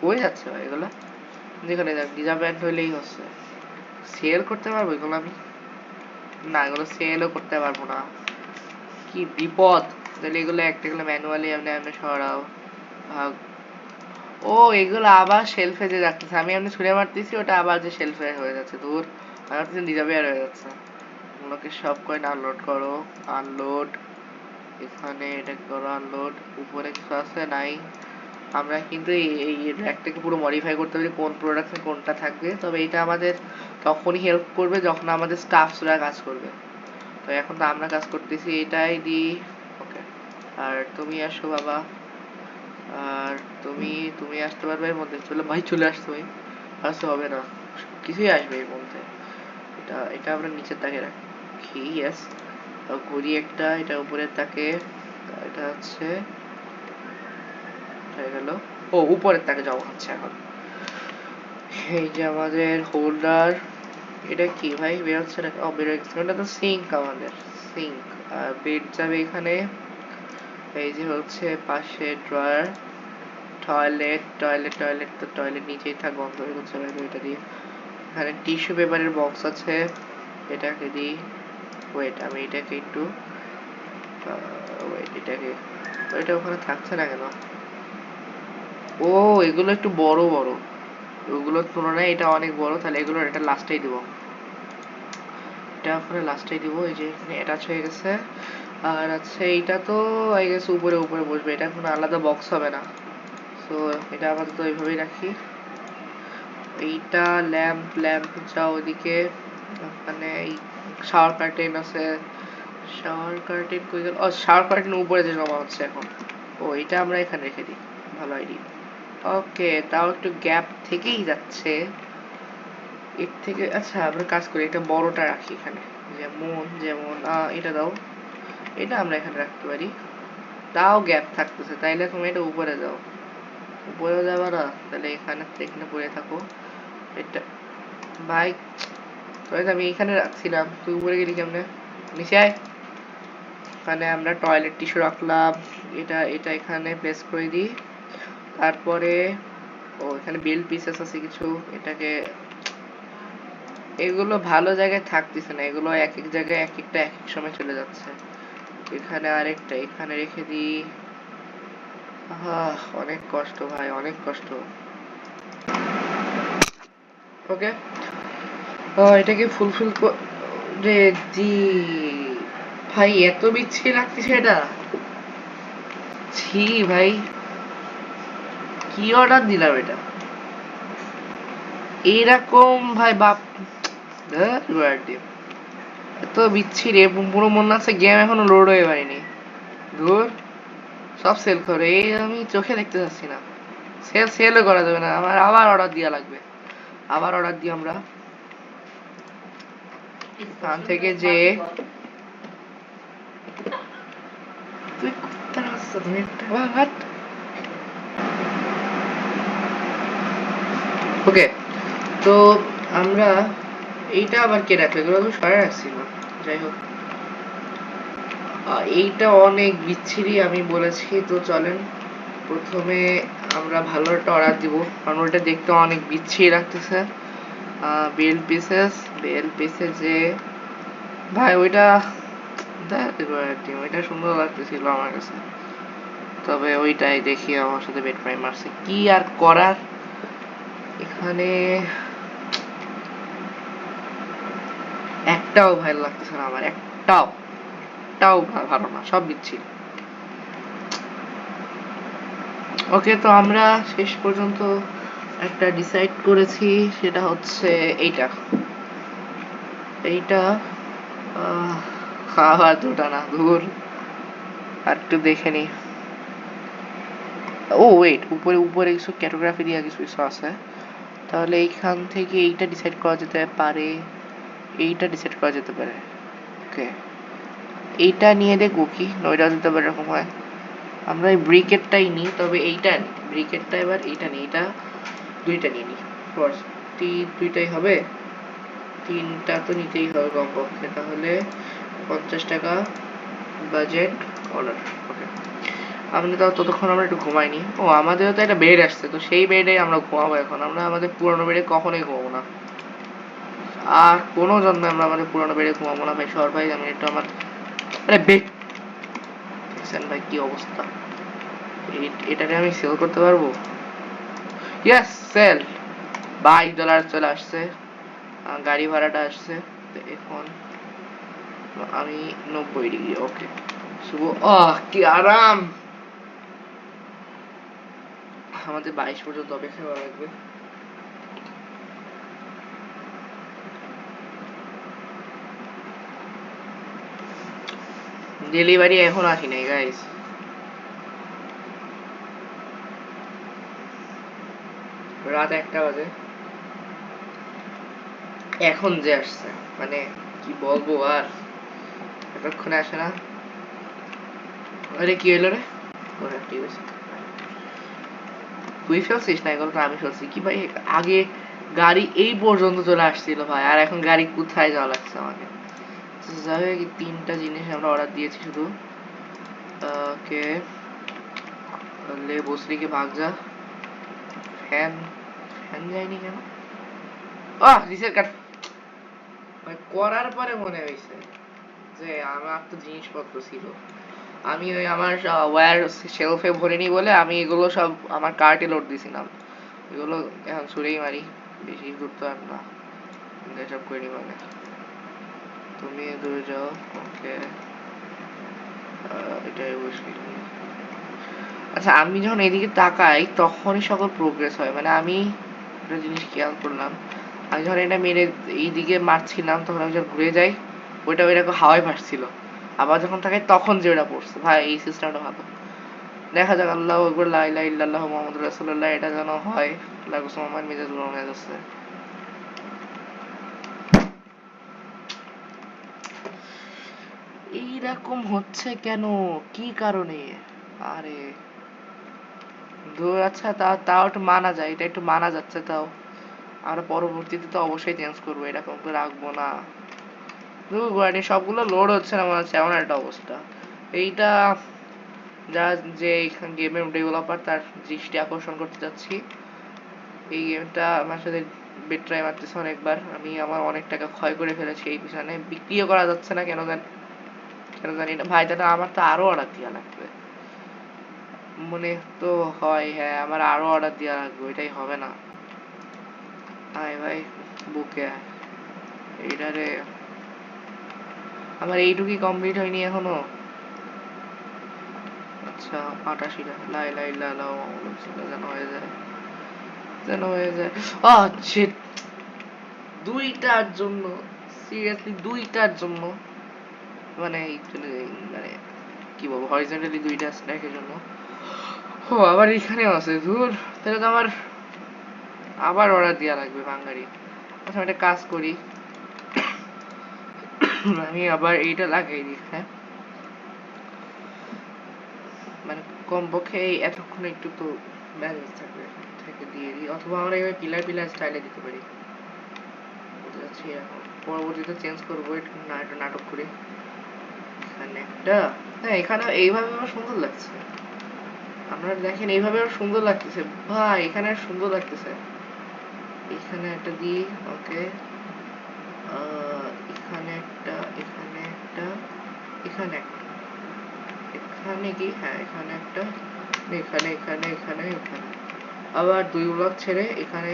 হয়ে যাচ্ছে ভাই এগুলো। যেখানে যাক ডিজাপায়েন্ট হইলেই হচ্ছে। সেল করতে পারবো এগুলো আমি? না, এগুলো সেলও করতে পারবো না, কি বিপদ। তাহলে এগুলো একটা এগুলো ম্যানুয়ালি আপনি আপনি সরাও। ভাগ। ও, এগুলো আবার শেলফে যে যাচ্ছে, আমি এমনি ছুঁড়ে মারতেছি, ওটা আবার যে শেলফে হয়ে যাচ্ছে। দূর, আমার কাছে ডিজাপায়ার হয়ে যাচ্ছে। ওগুলোকে সব কয়েন আনলোড করো। আনলোড, এখানে এটা করো আনলোড। উপরে কিছু আছে নাই। আমরা কিন্তু এই র্যাকটাকে পুরো মডিফাই করতে পারি কোন প্রোডাক্টে কোনটা থাকবে, তবে এটা আমাদের তখনই হেল্প করবে যখন আমাদের স্টাফসরা কাজ করবে। তো এখন তো আমরা কাজ করতেছি, এটাই দিই। ওকে, আর তুমি আসো বাবা। আর তুমি তুমি আসতে পারবে এর মধ্যে? চলে ভাই, চলে আসতে ভাই, আসতে হবে না, কিছুই আসবে এর মধ্যে। এটা এটা আমরা নিচের তাকে রাখি, ইয়েস। ঘড়ি একটা, এটা উপরের তাকে, এটা হচ্ছে হয়ে গেল। ও, উপরের তাকে জমা হচ্ছে এখন। এই যে আমাদের হোল্ডার, এটা কি ভাই বের হচ্ছে না? ও, বের হয়ে গেছে। এটা তো সিঙ্ক, আমাদের সিঙ্ক। আর বেড যাবে এখানে। এই যে হচ্ছে পাশে ড্রয়ার। টয়লেট, টয়লেট টয়লেট তো টয়লেট নিচেই থাক, বন্ধ হয়ে যাচ্ছে ভাই এটা দিয়ে। এখানে টিস্যু পেপারের বক্স আছে, এটাকে দিই। ওয়েট, আমি এটাকে একটু ওয়েট, এটাকে, এটা ওখানে থাকছে না কেন? ও, এগুলো একটু বড় বড়, ওগুলোর তুলনায় এটা অনেক বড়, তাহলে এগুলো এটা লাস্টেই দিব। এটা ওখানে লাস্টেই দিব। এই যে এখানে অ্যাটাচ হয়ে গেছে। আর আচ্ছা, এইটা তো আই গেছে উপরে উপরে বসবে, এটা কোনো আলাদা বক্স হবে না। সো এটা আপাতত এইভাবেই রাখি। এইটা ল্যাম্প, ল্যাম্প যাও ওইদিকে। ওখানে এই শাওয়ার কার্টেন আছে। শাওয়ার কার্টেন কই গেল? ও, শাওয়ার কার্টেন উপরে যে জমা হচ্ছে এখন। ও, এটা আমরা এখানে রেখে দিই, ভালো আইডিয়া। ওকে, তাও একটু গ্যাপ থেকেই যাচ্ছে এর থেকে। আচ্ছা, আমরা কাজ করি, এটা বড়টা রাখি এখানে। যেমন যেমন এটা দাও, এটা আমরা এখানে রাখতে পারি। তাও গ্যাপ থাকতেছে, তাইলে তুমি এটা উপরে যাও। উপরে যাবা না, তাহলে এখানে এখানে পড়ে থাকো। এটা ভাই, আমি এখানে রাখছিলাম, তুই উপরে গেলি কেমনে? নিচে আয়। এখানে আমরা টয়লেট টিস্যু রাখলাম, এটা এটা এখানে প্লেস করে দিই। তারপরে ও এখানে বেল পিসেস আছে কিছু, এটাকে, এগুলো ভালো জায়গায় থাকতেছে না, এগুলো এক এক জায়গায় এক একটা এক এক সময় চলে যাচ্ছে। এখানে আরেকটা এখানে রেখে দিই। অনেক কষ্ট ভাই, অনেক কষ্ট। ওকে, এটাকে ফুলফিল করে দি। ভাই এত বিচ্ছিরি লাগতেছে এটা, ছি ভাই, কি অর্ডার দিলাম এটা এইরকম ভাই বাপ। এত বিচ্ছিরি, পুরো মনে আছে গেম এখনো লোড হয়ে পারিনি। ধুর, সব সেল করে, এই আমি চোখে দেখতে পাচ্ছি না। সেলও করা যাবে না, আমার আবার অর্ডার দেওয়া লাগবে। আবার অর্ডার দিই আমরা এখান থেকে যে। তুই কোথায় আসছো তুমি একটা হাট। ওকে, তো আমরা এইটা আবার কে রাখলো, এগুলো তো সরাই রাখছিল। যাই হোক, এইটা অনেক বিচ্ছিরি আমি বলেছি তো। চলেন প্রথমে আমরা ভালো একটা অর্ডার দিব, কারণ ওটা দেখতে অনেক বিচ্ছিরি লাগতেছে। বেল পিসেস, বেল পিসেসে ভাই ওইটা ওইটা সুন্দর লাগতেছিল আমার কাছে, তবে ওইটাই দেখি আমার সাথে বেড প্রাইম মারছে, কি আর করার। এখানে একটাও ভালো লাগতেছে না আমার, একটাও ভালো না, সব দিচ্ছি। ওকে, তো আমরা শেষ পর্যন্ত একটা ডিসাইড করেছি, সেটা হচ্ছে এইটা। এইটা খাওয়া দুটা না, দূর। আর একটু দেখে নি। ও ওয়েট, উপরে উপরে কিছু ক্যাটোগ্রাফি দিয়ে কিছু কিছু আছে, তাহলে এইখান থেকে এইটা ডিসাইড করা যেতে পারে, এইটা ডিসাইড করা যেতে পারে। ওকে, এইটা নিয়ে দেখবো কি নয়টা দিতে পারে এরকম হয়। আমরা এই ব্রিকেটটাই নিই, তবে এইটা নিই ব্রিকেটটা, এবার এইটা নিই, এটা দুইটা নিয়ে নিই। দুইটাই হবে, তিনটা তো নিতেই হবে কমপক্ষে, তাহলে 50 টাকা বাজেট অর্ডার। ওকে, আপনি তাও ততক্ষণ আমরা একটু ঘুমাইনি। ও আমাদেরও তো একটা বেড আসছে, তো সেই বেডে আমরা ঘুমাবো এখন। আমরা আমাদের পুরোনো বেডে কখনোই ঘুমাবো না, আর কোনো জন্মে আমরা আমাদের পুরোনো বেডে ঘুমাবো না ভাই। সর ভাই, আমি একটু আমার, আরে বেড দেখছেন ভাই কি অবস্থা। এটাকে আমি সেল করতে পারবো? Yes, sell. $22 চলে আসছে, গাড়ি ভাড়াটা আসছে। তো এখন আমি 90 ডিগ্রি। ওকে, শুভ, কি আরাম। আমাদের 22 পর্যন্ত অপেক্ষা করা লাগবে। ডেলিভারি এখন আসি নাই গাইস, রাত 1টা বাজে, এখন যে আসছে, মানে কি বলবো আর, এতক্ষণে আসে না। আরে কি হইলো রে? ওরা ঠিক আছে, তুই ফেলছিস না, এগুলো তো আমি ফেলছি কি ভাই। আগে গাড়ি এই পর্যন্ত চলে আসছিল ভাই, আর এখন গাড়ি কোথায় যাওয়া লাগছে আমাকে। যাই হোক, তিনটা জিনিস আমরা অর্ডার দিয়েছি শুধু। ওকে, লে বসলি কি ভাগ যা। ফ্যান, ফ্যান যায়নি কেন? রিসেট কাট করার পরে মনে হয়েছে যে আমার তো জিনিসপত্র ছিল, আমি ওই আমার ওয়্যার শেলফে ভরিনি বলে আমি এগুলো সব আমার কার্টে লোড দিছিলাম। এগুলো এখন ছুঁড়েই মারি, বেশি দূর তো আর না, এসব করি মানে। তুমি দূরে যাও। ওকে, এটাই বসবি। আচ্ছা, আমি যখন এদিকে তাকাই তখনই সকল প্রোগ্রেস হয়, মানে আমি একটা জিনিস খেয়াল করলাম, আমি যখন এটা মেরে এইদিকে মারছিলাম তখন আমি যখন ঘুরে যাই ওইটা ওইরকম হাওয়ায় ভাসছিল, আবার যখন তাকাই তখন যে ওটা পড়ছে। ভাই এই সিস্টেমটা ভালো, দেখা যাক। আল্লাহ আকবার, লা ইলাহা ইল্লাল্লাহ মুহাম্মাদুর রাসূলুল্লাহ, এটা যেন হয়। লাগছে আমার মেজাজ গরম হয়ে যাচ্ছে। এইরকম হচ্ছে কেন, কি কারণে? আরে ধুর, আচ্ছা তাও তাও একটু মানা যায়, এটা একটু মানা যাচ্ছে। তাও আমরা পরবর্তীতে তো অবশ্যই চেঞ্জ করবো, এরকম তো রাখবো না। ধুর গুয়াহাটি সবগুলো লোড হচ্ছে না মনে হচ্ছে, এমন একটা অবস্থা। এইটা যা যে গেমের ডেভেলপার তার দৃষ্টি আকর্ষণ করতে চাচ্ছি, এই গেমটা আমার সাথে বেট্রাই মারতেছে অনেকবার। আমি আমার অনেক টাকা ক্ষয় করে ফেলেছি এই পিছনে, বিক্রিও করা যাচ্ছে না কেন জানি না ভাই। দাদা আমার তো আরো অর্ডার দেওয়া লাগবে মনে তো হয়। হ্যাঁ, আমার আরো অর্ডার দেওয়া লাগবে, এটাই হবে না। আয় ভাই, বুকে আয়। এইটারে আমার এইটুকুই কমপ্লিট হয়নি এখনো। আচ্ছা, 88টা লাই লাই লা লাও যেন হয়ে যায়, যেন হয়ে যায়। শিট, দুইটার জন্য, সিরিয়াসলি দুইটার জন্য, মানে মানে কি বলবো, হরিজন্টালি দুইটা স্ন্যাকের জন্য। ও আবার এখানেও আছে, ধুর। তাহলে তো আমার আবার অর্ডার দেওয়া লাগবে বাঙালি। আচ্ছা, একটা কাজ করি, আমি আবার এইটা লাগাই দিই। হ্যাঁ, মানে কমপক্ষে এতক্ষণ একটু তো ব্যালেন্স থাকবে, থেকে দিয়ে দিই। অথবা আমরা এবার পিলার পিলার স্টাইলে দিতে পারি, বলতে চাচ্ছি। এখন পরবর্তীতে চেঞ্জ করবো, না একটা নাটক করি। এখানে একটা, হ্যাঁ এখানে এইভাবে আমার সুন্দর লাগছে। আপনারা দেখেন, এইভাবে আর সুন্দর লাগতেছে ভাই, এখানে আর সুন্দর লাগতেছে। এখানে একটা দিই, ওকে। এখানে একটা, এখানে একটা, এখানে একটা, এখানে কি, হ্যাঁ এখানে একটা, এখানে এখানে এখানে এখানে। আবার দুই ব্লক ছেড়ে এখানে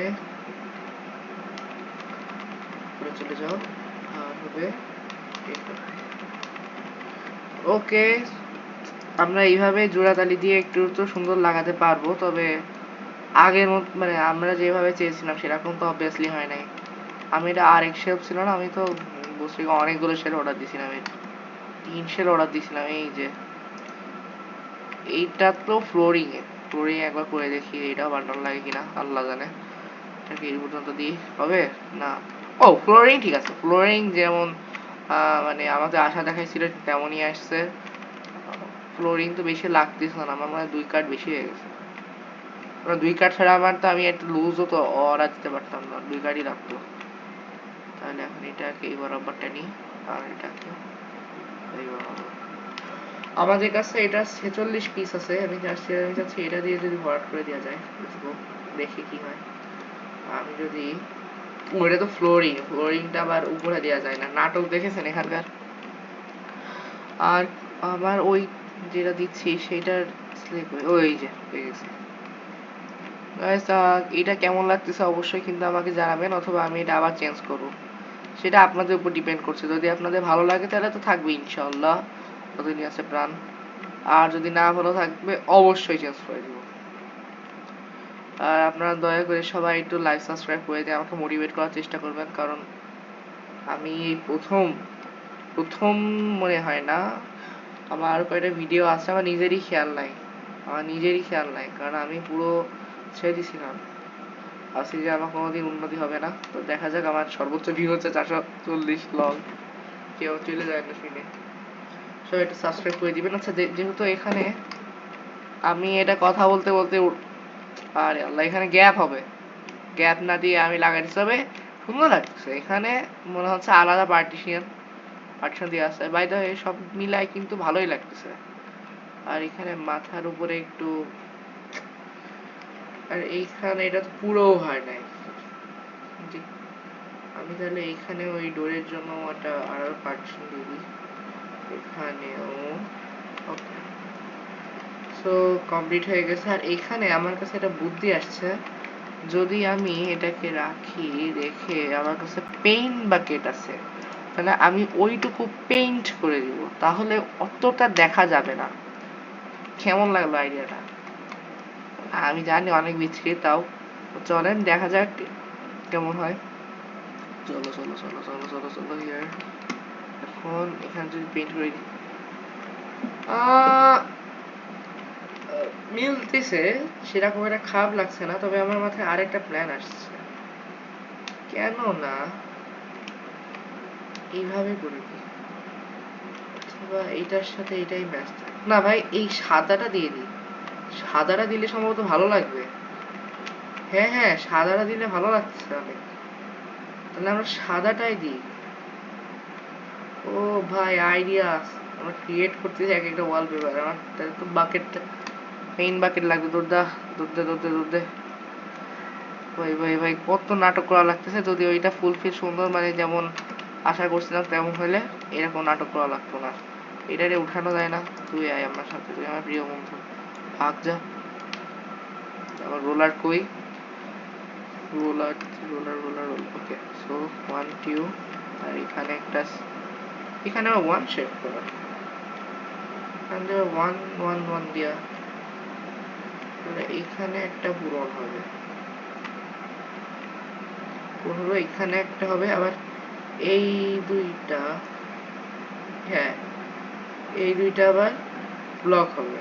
করে চলে যাও, আর হবে ওকে। আমরা এইভাবে জোড়াতালি দিয়ে একটু তো সুন্দর লাগাতে পারবো, তবে আগের মত মানে আমরা যেভাবে চেয়েছিলাম সেরকম তো অবভিয়াসলি হয় নাই। আমি এটা আর এক শেলফ ছিল না, আমি তো বসে অনেকগুলো শেল অর্ডার দিয়েছিলাম, 3 শেল অর্ডার দিয়েছিলাম। এই যে এইটা তো ফ্লোরিং এ, ফ্লোরিং একবার করে দেখি এইটা বান্ডল লাগে কিনা, আল্লাহ জানে। এটাকে এই পর্যন্ত দিই, হবে না। ও ফ্লোরিং ঠিক আছে, ফ্লোরিং যেমন মানে আমাদের আশা দেখাইছিল তেমনই আসছে। ফ্লোরিং তো বেশি লাগতেছে না, আমার মনে হয় 2 কার্ড বেশি হয়ে গেছে। 2 কার্ড ছাড়া আমার তো, আমি একটু লুজও তো অর্ডার দিতে পারতাম না, 2 কার্ডই লাগতো। তাহলে এখন এটাকে এই বরাবরটা নিই, আর এটাকে এই বরাবর। আমাদের কাছে এটা 46 পিস আছে, আমি চাচ্ছি এটা দিয়ে যদি ভরাট করে দেওয়া যায়। দেখি কি হয়। আমি যদি, ওটা তো ফ্লোরিংটা আবার উপরে দেওয়া যায় না, নাটক দেখেছেন এখানকার। আর আমার ওই যেটা দিচ্ছি সেটার ওই যে হয়ে গেছে। এটা কেমন লাগতেছে অবশ্যই কিন্তু আমাকে জানাবেন, অথবা আমি এটা আবার চেঞ্জ করবো, সেটা আপনাদের উপর ডিপেন্ড করছে। যদি আপনাদের ভালো লাগে তাহলে তো থাকবে ইনশাল্লাহ, যতদিন আছে প্রাণ। আর যদি না ভালো থাকবে অবশ্যই চেঞ্জ করে দিব। আর আপনারা দয়া করে সবাই একটু লাইক সাবস্ক্রাইব করে দিয়ে আমাকে মোটিভেট করার চেষ্টা করবেন, কারণ আমি এই প্রথম প্রথম মনে হয় না, আমার কয়েকটা ভিডিও আছে, আমার নিজেরই খেয়াল নাই, কারণ আমি পুরো ছেড়ে দিছিলাম। ভাবছি যে আমার কোনোদিন উন্নতি হবে না। তো দেখা যাক, আমার সর্বোচ্চ ভিউ হচ্ছে 440 লং, কেউ চলে যায় না শুনে। সবাই একটু সাবস্ক্রাইব করে দিবেন। আচ্ছা, যেহেতু এখানে আমি এটা কথা বলতে বলতে, আরে আল্লাহ, এখানে গ্যাপ হবে, গ্যাপ না দিয়ে আমি লাগাই দিতে হবে। সুন্দর লাগছে এখানে, মনে হচ্ছে আলাদা পার্টিশন পার্টিশন দিয়ে আসছে। বাই দ্য ওয়ে সব মিলাই কিন্তু ভালোই লাগতেছে। আর এখানে মাথার উপরে একটু, আর এইখানে এটা তো পুরো হয় নাই। আমি তাহলে এইখানে ওই ডোরের জন্য একটা আরো পার্টিশন দিয়ে দিই এখানেও। ওকে, সো কমপ্লিট হয়ে গেছে। আর এইখানে আমার কাছে একটা বুদ্ধি আসছে, যদি আমি এটাকে রাখি, রেখে আমার কাছে পেইন্ট বাকেট আছে, তাহলে আমি ওইটুকু পেইন্ট করে দিব, তাহলে অতটা দেখা যাবে না। কেমন লাগলো আইডিয়াটা? আমি জানি অনেক বিচ্ছিরি, তাও চলেন দেখা যাক কেমন হয়। চলো চলো চলো চলো চলো চলো ইয়ার। এখন এখানে যদি পেইন্ট করে দিই, মিলতেছে, সেরকম একটা খারাপ লাগছে না। তবে আমার মাথায় আরেকটা প্ল্যান আসছে, কেন না এইভাবে করে দিই, অথবা এইটার সাথে এটাই ম্যাচ। না ভাই, এই সাদাটা দিয়ে দিই, সাদাটা দিলে সম্ভবত ভালো লাগবে। হ্যাঁ হ্যাঁ, সাদাটা দিলে ভালো লাগছে অনেক। তাহলে আমরা সাদাটাই দিই। ও ভাই আইডিয়া, আমরা ক্রিয়েট করতেছি এক একটা ওয়ালপেপার। আমার তাহলে তো বাকেটটা, পেইন্ট বাকেট লাগবে। দৌড়দা দৌড়দে দৌড়দে দৌড়দে। ভাই ভাই ভাই কত নাটক করা লাগতেছে। যদি ওইটা ফুলফিল সুন্দর মানে যেমন আশা করছিলাম তেমন হলে এরকম নাটক করা লাগতো না। এটারে উঠানো যায় না। তুই আয় আমার সাথে, তুই আমার প্রিয় বন্ধু। ভাগ যা। আমার রোলার কই? Roller roller roller roller. Okay, so 1 2 আর এখানে একটা, এখানে আবার 1 শেপ করা, এখানে 1 1 1 দিয়া এখানে একটা পূরণ হবে। পুরো এখানে একটা হবে আবার। এই দুইটা, হ্যাঁ এই দুইটা আবার ব্লক হবে।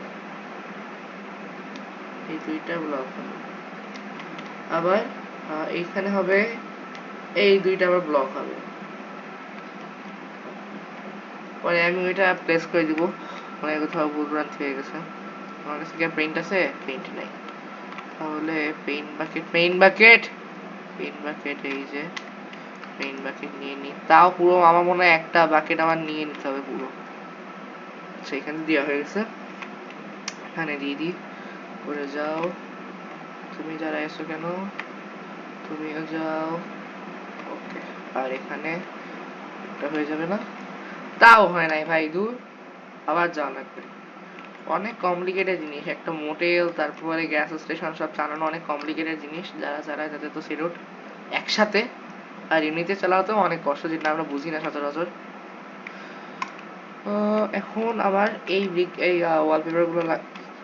এই দুইটা ব্লক হবে আবার। এইখানে হবে, এই দুইটা আবার ব্লক হবে। পরে আমি ওইটা প্লেস করে দিব। মানে কোথাও ভুলভ্রান্তি হয়ে গেছে। আমার কাছে কি পেইন্ট আছে? পেইন্ট নাই। তাহলে paint bucket, paint bucket, paint bucket, এই যে পেইন্ট বাকেট নিয়ে নি। তাও পুরো আমার মনে হয় একটা বাকেট আমার নিয়ে নিতে হবে পুরো। সেখানে দেওয়া হয়ে গেছে, এখানে দিয়ে দিই। করে যাও, তুমি যারা এসো কেন তুমিও যাও। ওকে, আর এখানে এটা হয়ে যাবে না? তাও হয় নাই ভাই, দূর। আবার যাওয়া লাগবে। অনেক কমপ্লিকেটেড জিনিস একটা মোটেল, তারপরে গ্যাস স্টেশন সব চালানো অনেক কমপ্লিকেটেড জিনিস। যারা চালায় তাদের তো সেরোট একসাথে। আর এমনিতে চালাতেও অনেক কষ্ট, যেটা আমরা বুঝি না সচরাচর। এখন আবার এই ব্রিক, এই ওয়ালপেপার গুলো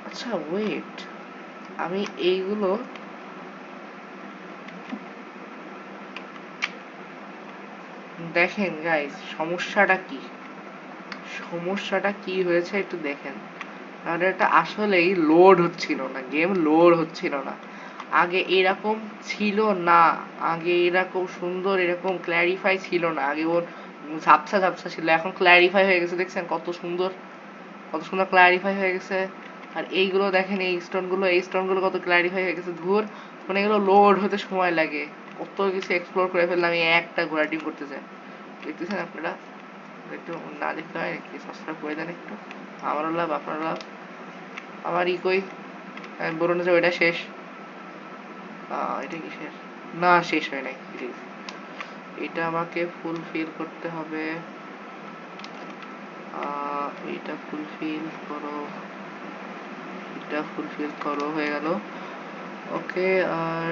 আচ্ছা ওয়েট, আমি এইগুলো দেখেন গাইস, সমস্যাটা কি, সমস্যাটা কি হয়েছে একটু দেখেন। আর এটা আসলেই লোড হচ্ছিল না, গেম লোড হচ্ছিল না। আগে এরকম ছিল না, আগে এরকম সুন্দর এরকম ক্ল্যারিফাই ছিল না। আগে ওর ঝাপসা ঝাপসা ছিল, এখন ক্ল্যারিফাই হয়ে গেছে। দেখছেন কত সুন্দর, কত সুন্দর ক্ল্যারিফাই হয়ে গেছে। আর এইগুলো দেখেন, এই স্টোনগুলো, এই স্টোনগুলো কত ক্ল্যারিফাই হয়ে গেছে। ধুর, মানে এগুলো লোড হতে সময় লাগে। কত কিছু এক্সপ্লোর করে ফেললাম এই একটা ঘোড়া টিম করতে চাই। দেখতেছেন আপনারা? একটু না দেখতে হয় নাকি? সাবস্ক্রাইব করে দেন একটু, আমারও লাভ আপনার লাভ। আমার ই কই? আমি বলুন যে ওইটা শেষ। এটা কি শেষ? না, শেষ হয় নাই। এটা আমাকে ফুলফিল করতে হবে। এটা ফুলফিল করো, এটা ফুলফিল করো, হয়ে গেল। ওকে, আর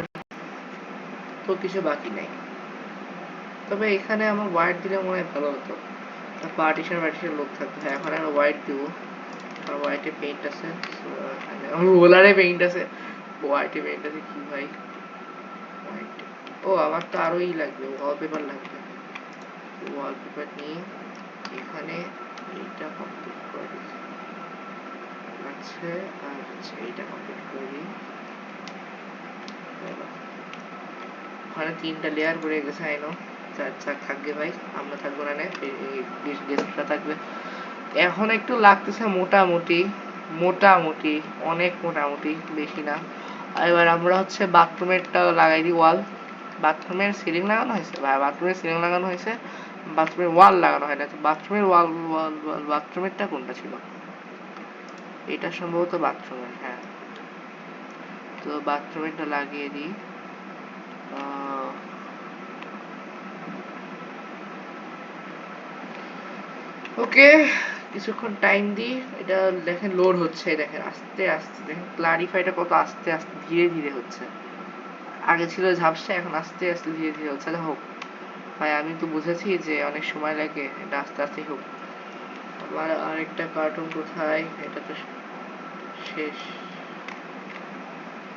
তো কিছু বাকি নেই। তবে এখানে আমার হোয়াইট দিলে মনে হয় ভালো হতো। পার্টিশন পার্টিশন লোক থাকতো। হ্যাঁ, এখন আমি হোয়াইট দিব। আর হোয়াইটে পেইন্ট আছে, আমার ওলারে পেইন্ট আছে, হোয়াইটে পেইন্ট আছে কি ভাই। হোয়াইট, ও আমার তো আরোই লাগবে, ওয়ালপেপার লাগবে। ওয়ালপেপার নিয়ে এখানে এইটা কমপ্লিট করে দিচ্ছি। আচ্ছা, আর হচ্ছে এইটা কমপ্লিট করে দিই। ওখানে 3টা লেয়ার পড়ে গেছে, আইনো। চার থাকবে ভাই, আমরা থাকবো না, গেস্টরা থাকবে। এখন একটু লাগতেছে মোটামুটি, মোটামুটি অনেক মোটামুটি, বেশি না। আর এবার আমরা হচ্ছে বাথরুমেরটা লাগাই দিই ওয়াল। বাথরুমের সিলিং লাগানো হয়েছে, বাথরুমের সিলিং লাগানো হয়েছে, বাথরুমের ওয়াল লাগানো হয় না। তো বাথরুমের ওয়াল, বাথরুমেরটা কোনটা ছিল? এটা সম্ভবত বাথরুমের, হ্যাঁ। তো বাথরুমেরটা লাগিয়ে দিই। ওকে, কিছুক্ষণ টাইম দিই। এটা দেখেন লোড হচ্ছে, দেখেন আস্তে আস্তে, দেখেন ক্লারিফাইটা কত আস্তে আস্তে ধীরে ধীরে হচ্ছে। আগে ছিল ঝাপসা, এখন আস্তে আস্তে ধীরে ধীরে হচ্ছে। হোক ভাই, আমি তো বুঝেছি যে অনেক সময় লাগে, এটা আস্তে আস্তে হোক। আমার আরেকটা কার্টুন কোথায়? এটা তো শেষ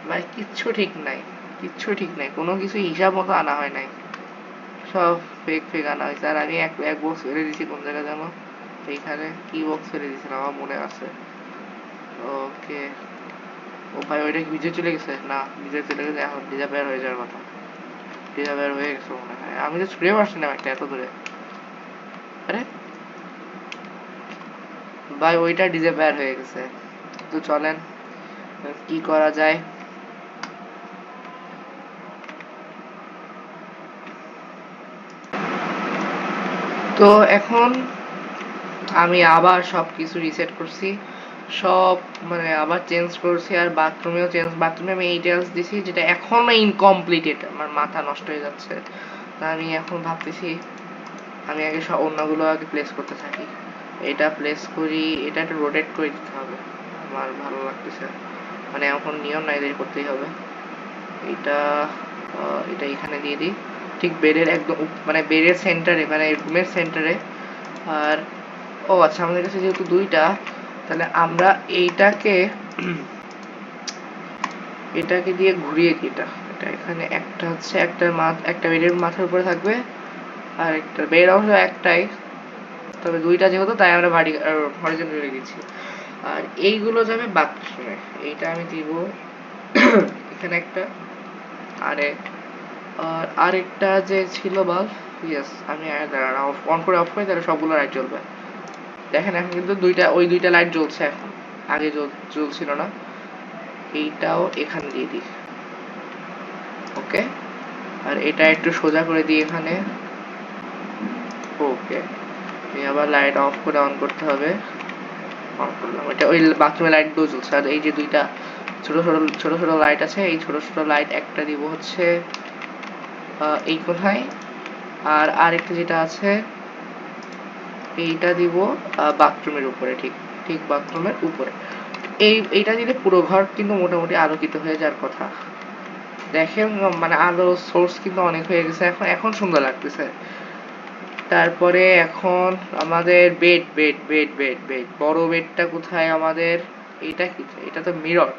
ভাই। কিচ্ছু ঠিক নাই, কিচ্ছু ঠিক নাই, কোনো কিছু হিসাব মতো আনা হয় নাই, সব ফেক ফেক আনা হয়েছে। আর আমি এক এক বক্স ফেলে দিছি কোন জায়গায় যেন, এইখানে কি বক্স ফেলে দিয়েছিলাম আমার মনে আছে। ওকে, ও ভাই ওইটা কি ভিজে চলে গেছে? না, ভিজে চলে গেছে, এখন ভিজা বের হয়ে যাওয়ার কথা। ভিজা বের হয়ে গেছে মনে হয়, আমি তো ছুঁড়ে পারছিলাম একটা এত দূরে। আরে ভাই ওইটা ডিজে বের হয়ে গেছে। তো চলেন কি করা যায়? তো এখন আমি আবার সবকিছু রিসেট করছি, সব মানে আবার চেঞ্জ করছি, আর বাথরুমে আমি এই টাইলস দিছি যেটা এখনো ইনকমপ্লিটেড, আমার মাথা নষ্ট হয়ে যাচ্ছে। তা আমি এখন ভাবতেছি আমি আগে সব অন্যগুলো আগে প্লেস করতে থাকি। এটা প্লেস করি, এটা একটু রোটেট করে দিতে হবে, আমার ভালো লাগতেছে, মানে এখন নিয়ম নাই, দেরি করতেই হবে। এটা এটা এখানে দিয়ে দিই, ঠিক বেডের একদম মানে বেডের সেন্টারে, মানে রুমের সেন্টারে। আর ও আচ্ছা, আমাদের কাছে যেহেতু দুইটা, তাহলে আমরা এইটাকে এটাকে দিয়ে ঘুরিয়ে দিই। এটা এখানে একটা হচ্ছে একটা বেডের মাথার উপরে থাকবে, আর একটা বেড অবশ্য একটাই, তবে দুইটা যেহেতু তাই আমরা হরিজন্টালি দিচ্ছি। আর এইগুলো যাবে বাথরুমে, এইটা আমি দিব এখানে একটা। আরে আর আরেকটা যে ছিল বাল্ব, ইয়েস, আমি অন করে অফ করে তাহলে সবগুলো লাইট জ্বলবে। দেখেন এখন কিন্তু দুইটা লাইট জ্বলছে এখন, আগে জ্বলছিল না। এইটাও এখানে দিয়ে দিই, ওকে। আর এটা একটু সোজা করে দিই এখানে, ওকে। আবার লাইট অফ করে অন করতে হবে, অন করলাম। এটা ওই বাথরুমের লাইট গুলো জ্বলছে। আর এই যে দুইটা ছোট ছোট লাইট আছে, এই ছোট ছোট লাইট একটা দিব হচ্ছে এই কোথায়, আর আরেকটা যেটা আছে এইটা দিব বাথরুমের উপরে, ঠিক ঠিক বাথরুমের উপরে। এইটা দিলে পুরো ঘর কিন্তু মোটামুটি আলোকিত হয়ে যাওয়ার কথা। দেখেন মানে আলো সোর্স কিন্তু অনেক হয়ে গেছে, এখন এখন সুন্দর লাগতেছে। তারপরে এখন আমাদের বেড বড় বেডটা কোথায় আমাদের? এটা কি? এটা তো মিরর,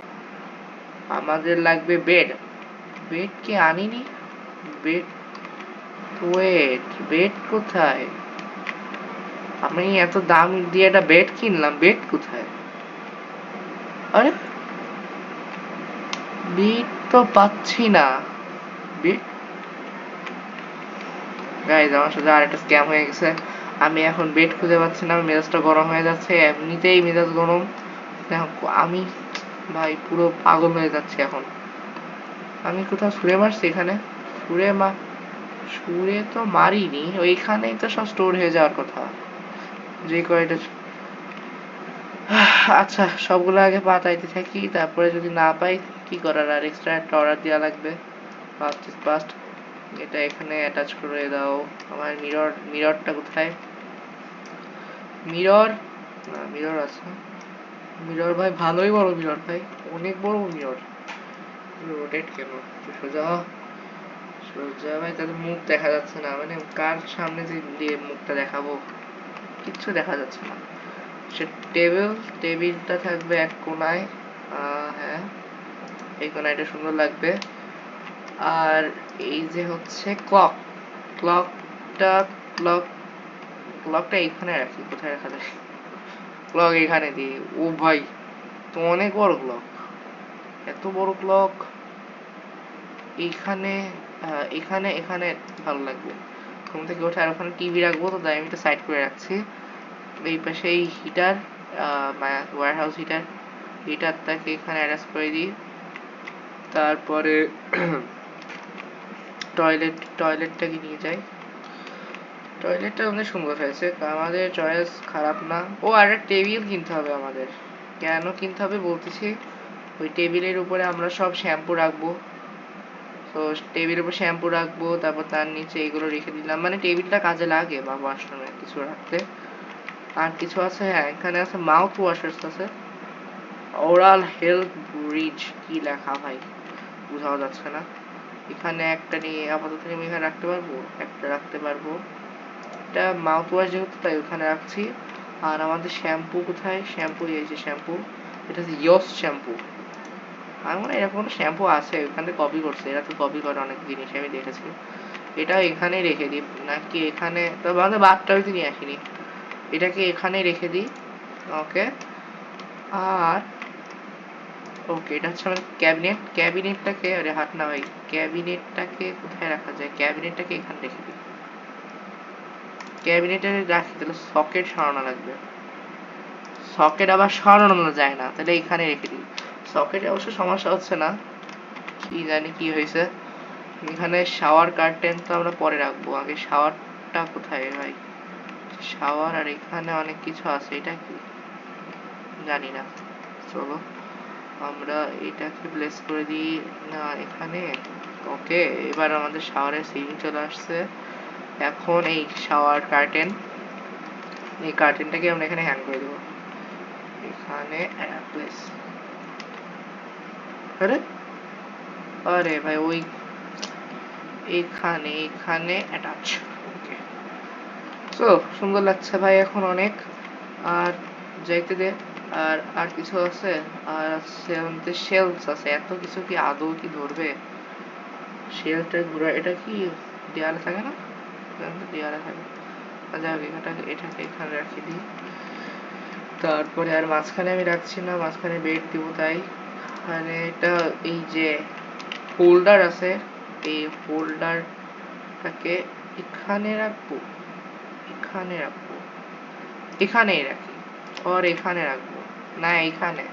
আমাদের লাগবে বেড। বেড কি আনিনি? বেড, ওয়েট, বেড কোথায়? আমি এত দাম দিয়ে একটা বেড কিনলাম, বেড কোথায়? আরে বেড তো পাচ্ছি না। বেড, গাইজ আমার সাথে আরেকটা স্ক্যাম হয়ে গেছে। আমি এখন বেড খুঁজে পাচ্ছি না, মেজাজটা গরম হয়ে যাচ্ছে, এমনিতেই মেজাজ গরম। আমি ভাই পুরো পাগল হয়ে যাচ্ছে এখন। আমি কোথাও ছুঁড়ে মারছি এখানে? ছুঁড়ে তো মারিনি, ওইখানেই তো সব স্টোর হয়ে যাওয়ার কথা, যে কয়টা। আচ্ছা, সবগুলো আগে পাতাইতে থাকি, তারপরে যদি না পাই কি করার, আর এক্সট্রা একটা অর্ডার দেওয়া লাগবে। ফার্স্ট এটা এখানে অ্যাটাচ করে দাও। আমার মিররটা কোথায়? মিরর, না মিরর আছে, মিরর ভাই ভালোই বড় মিরর ভাই, অনেক বড় মিরর। রোটেট কেন? সোজা সোজা ভাই, তাহলে মুখ দেখা যাচ্ছে না, মানে কার সামনে যে দিয়ে মুখটা দেখাবো, কিচ্ছু দেখা যাচ্ছে না। সে টেবিলটা থাকবে এক কোনায়, হ্যাঁ এই কোনায়, এটা সুন্দর লাগবে। আর এই যে হচ্ছে ক্লকটা ক্লক ক্লকটা এখানে রাখি, কোথায় রাখা যায়? ক্লক এখানে দিই। ও ভাই, তো অনেক বড় ক্লক, এত বড় ক্লক এইখানে, এখানে এখানে ভালো লাগবে। ঘুম থেকে উঠে আর ওখানে টিভি রাখবো, তো তাই আমি তো সাইড করে রাখছি। এই পাশে এই হিটার, ওয়্যার হাউস হিটারটাকে এখানে অ্যাটাচ করে দিই। তারপরে টয়লেটটাকে নিয়ে যাই। টয়লেটটা অনেক সুন্দর হয়েছে, আমাদের চয়েস খারাপ না। ও আর একটা টেবিল কিনতে হবে আমাদের। কেন কিনতে হবে বলতেছি, ওই টেবিলের উপরে আমরা সব শ্যাম্পু রাখবো, তো টেবিলের উপর শ্যাম্পু রাখবো, তারপর তার নিচে এগুলো রেখে দিলাম, মানে টেবিলটা কাজে লাগে বা ওয়াশরুমে কিছু রাখতে। আর কিছু আছে, হ্যাঁ এখানে আছে মাউথ ওয়াশার্স আছে, ওরাল হেলথ ব্রিজ, কি লেখা ভাই বোঝাও যাচ্ছে না। এখানে একটা নিয়ে আপাতত আমি এখানে রাখতে পারবো, একটা রাখতে পারবো। এটা মাউথ ওয়াশ যেহেতু তাই ওখানে রাখছি। আর আমাদের শ্যাম্পু কোথায়? শ্যাম্পু, এই যে শ্যাম্পু, এটা হচ্ছে ইয়স শ্যাম্পু। আমার মনে হয় এরকম কোনো শ্যাম্পু আছে, ওখানে কপি করছে, এরা তো কপি করে অনেক জিনিস আমি দেখেছি। এটা এখানেই রেখে দিই নাকি এখানে, তো আমাদের বাথটাবে নিয়ে আসিনি, এটাকে এখানেই রেখে দিই, ওকে। আর ওকে, এটা হচ্ছে আমার ক্যাবিনেটটাকে, আরে হাত না ভাই, ক্যাবিনেটটাকে কোথায় রাখা যায়? ক্যাবিনেটটাকে এখানে রেখে দিই। ক্যাবিনেটে রাখি তাহলে সকেট সরানো লাগবে, সকেট আবার সরানো যায় না, তাহলে এখানে রেখে দিই। সকেটে অবশ্য সমস্যা হচ্ছে না, কি জানি কি হয়েছে। এখানে শাওয়ার কার্টেন তো আমরা পরে রাখবো, আগে শাওয়ারটা কোথায় ভাই? শাওয়ার আর এখানে অনেক কিছু আছে, এটা কি জানি না। চলো আমরা এটাকে প্লেস করে দিই না এখানে। ওকে, এবার আমাদের শাওয়ারের সিলিং চলে আসছে। এখন এই শাওয়ার কার্টেন, এই কার্টেনটাকে আমরা এখানে হ্যাং করে দেবো এখানে প্লেস। আরে আরে ভাই ওই এখানে এখানে অ্যাটাচ। ওকে, সো সুন্দর লাগছে ভাই এখন অনেক। আর যাইতে দে। আর আর কিছু আছে, আর আছে আমাদের শেলফস আছে, এত কিছু কি আদৌ কি ধরবে? শেলফটা ঘুরা, এটা কি দেয়ালে থাকে না? দেয়ালে থাকে। যাই হোক, এটাকে এখানে রাখি দিই। তারপরে আর মাঝখানে আমি রাখছি না, মাঝখানে বেড দিব তাই। মানে এটা এই যে হোল্ডার আছে, এই হোল্ডারটাকে এখানে রাখবো, এখানে রাখবো, এখানেই রাখি, আর এখানে রাখবো না, এখানে,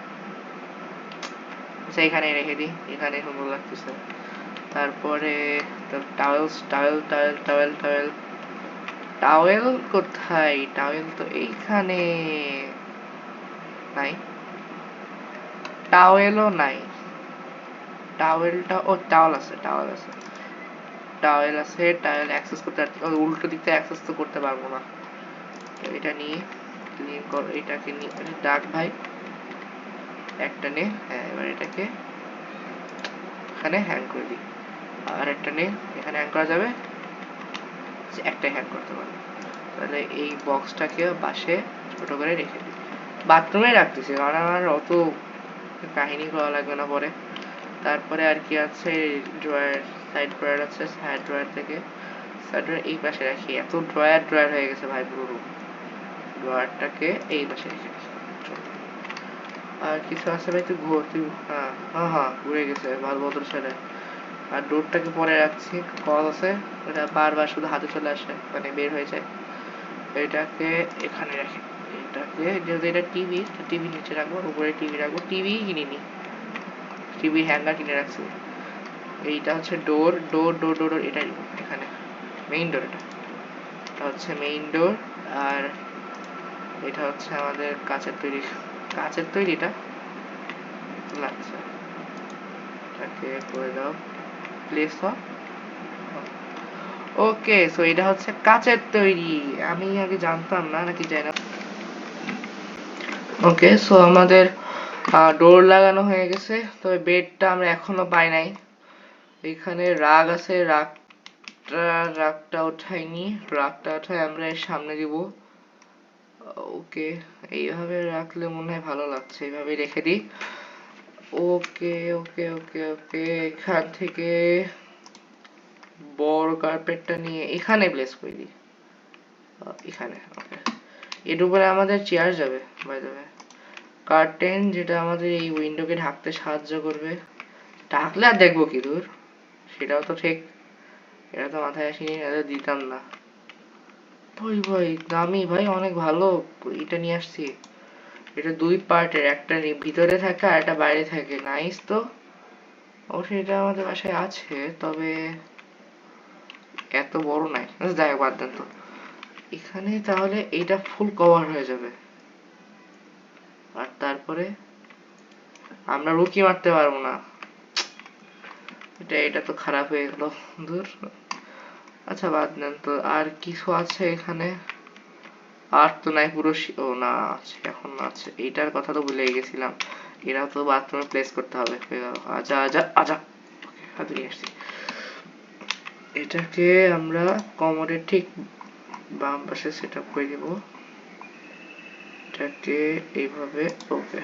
আচ্ছা এখানে রেখে দিই, এখানে সুন্দর লাগতেছে। তারপরে towels, towel towel towel towel towel কোথায়? টাওয়েল তো এইখানে নাই, টাওয়েলও নাই। টাওয়েলটা, ও টাওয়েল আছে, টাওয়েল আছে, টাওয়েল আছে, টাওয়েল অ্যাক্সেস করতে, উল্টো দিক থেকে অ্যাক্সেস তো করতে পারবো না। তো এটা নিয়ে ক্লিন কর, এটাকে নিয়ে ডাক ভাই একটা নে। হ্যাঁ, এবার এটাকে এখানে হ্যাং করে দিই। আর একটা নে, এখানে হ্যাং করা যাবে, একটাই হ্যাং করতে পারবো। তাহলে এই বক্সটাকে পাশে ছোট করে রেখে দিই, বাথরুমে রাখতেছি কারণ আমার অত কাহিনী করা লাগবে না পরে। তারপরে আর কি আছে, ড্রয়ার, সাইড ড্রয়ার আছে, সাইড ড্রয়ার থেকে সাইড ড্রয়ার এই পাশে রাখি। এত ড্রয়ার ড্রয়ার হয়ে গেছে ভাই পুরো রুম, ড্রয়ারটাকে এই পাশে রেখে দিই। আর কিছু আছে ভাই? তুই ঘুর, তুই, হ্যাঁ হ্যাঁ হ্যাঁ ঘুরে গেছে ভালো বদল ছেলে। আর ডোরটাকে পরে রাখছি, কল আছে, ওটা বারবার শুধু হাতে চলে আসে, মানে বের হয়ে যায়। এটাকে এখানে রাখি, এটাকে যেহেতু এটা টিভি, টিভি নিচে রাখবো, উপরে টিভি রাখবো, টিভি কিনিনি, টিভি হ্যাঙ্গার কিনে রাখছি। এইটা হচ্ছে ডোর, ডোর ডোর ডোর, এটা এখানে মেইন ডোর, এটা হচ্ছে মেইন ডোর। আর এটা হচ্ছে আমাদের কাচের তৈরি, কাচের তৈরিটা লাগছে, এটাকে করে দাও প্লেস। ওকে, সো এটা হচ্ছে কাচের তৈরি, আমি আগে জানতাম না, নাকি জানি না। ওকে, সো আমাদের ডোর লাগানো হয়ে গেছে, তবে বেডটা আমরা এখনো পাই নাই। এখানে রাগ আছে, রাগটা উঠাইনি, রাগটা উঠাই আমরা এর সামনে দিব। ওকে, এইভাবে রাখলে মনে হয় ভালো লাগছে, এইভাবে রেখে দিই। ওকে ওকে ওকে ওকে, এখান থেকে বড় কার্পেটটা নিয়ে এখানে প্লেস করে দিই, এখানে। ওকে, এর উপরে আমাদের চেয়ার যাবে বাই দ্য ওয়ে। কার্টেন, যেটা আমাদের এই উইন্ডোকে ঢাকতে সাহায্য করবে, ঢাকলে আর দেখবো কি দূর, সেটাও তো ঠিক, এটা তো মাথায় আসেনি, এটা দিতাম না। ভাই ভাই দামি ভাই, অনেক ভালো, এটা নিয়ে আসছি। এটা দুই পার্টের, একটা ভিতরে থাকে আর একটা বাইরে থাকে, নাইস তো। অবশ্যই এটা আমাদের বাসায় আছে, তবে এত বড় নাই, যাই হোক বাদ দেন তো। এখানে তাহলে এইটা ফুল কভার হয়ে যাবে, আর তারপরে আমরা রুকি মারতে পারবো না, এটা তো খারাপ হয়ে গেল, দূর। আচ্ছা বাদ দেন তো, আর কিছু আছে এখানে? আর তো নাই পুরো, ও না আছে, এখন আছে, এইটার কথা তো ভুলে গেছিলাম, এরা তো বাথরুমে প্লেস করতে হবে। আজা আজা আজা, হাতে নিয়ে আসছি। এটাকে আমরা কমোডের ঠিক বাম পাশে সেট আপ করে দিব, এটাকে এইভাবে। Okay,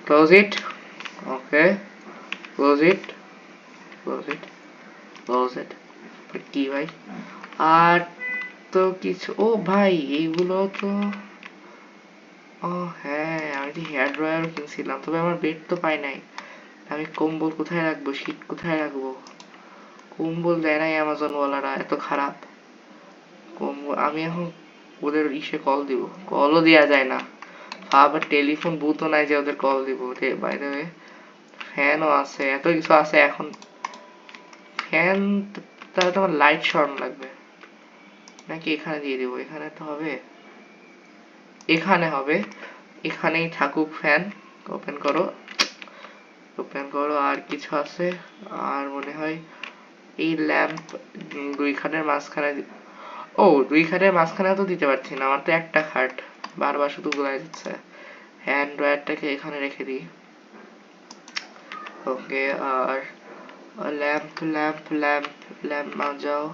close it, okay close it, close it, close it. কি ভাই, আর তো কিছু, ও ভাই এইগুলো তো, ও হ্যাঁ, আমি তো হেয়ার ড্রয়ারও কিনছিলাম, তবে আমার বেড তো পাই নাই। আমি কম্বল কোথায় রাখবো, শীট কোথায় রাখবো? কম্বল দেয় নাই অ্যামাজন ওয়ালারা, এত খারাপ কম্বল। আমি এখন ওদের ইসে কল দিব, কলও দেওয়া যায় না, আবার টেলিফোন বুথও নাই যে ওদের কল দিব। বাই দ্য ওয়ে ফ্যানও আছে, এত কিছু আছে। এখন ফ্যান তাহলে তোমার লাইট সরানো লাগবে নাকি এখানে দিয়ে দিব? এখানে তো হবে, এখানে হবে, এখানেই থাকুক ফ্যান। ওপেন করো, ওপেন করো। আর কিছু আছে? আর মনে হয় এই ল্যাম্প দুই খাটের মাঝখানে। ও, দুই খাটের মাঝখানে তো দিতে পারছি না, আমার তো একটা খাট, বারবার শুধু গোলাই যাচ্ছে। হ্যান্ড ড্রয়ারটাকে এখানে রেখে দিই। ওকে, আর ল্যাম্প ল্যাম্প ল্যাম্প ল্যাম্প মাজাও।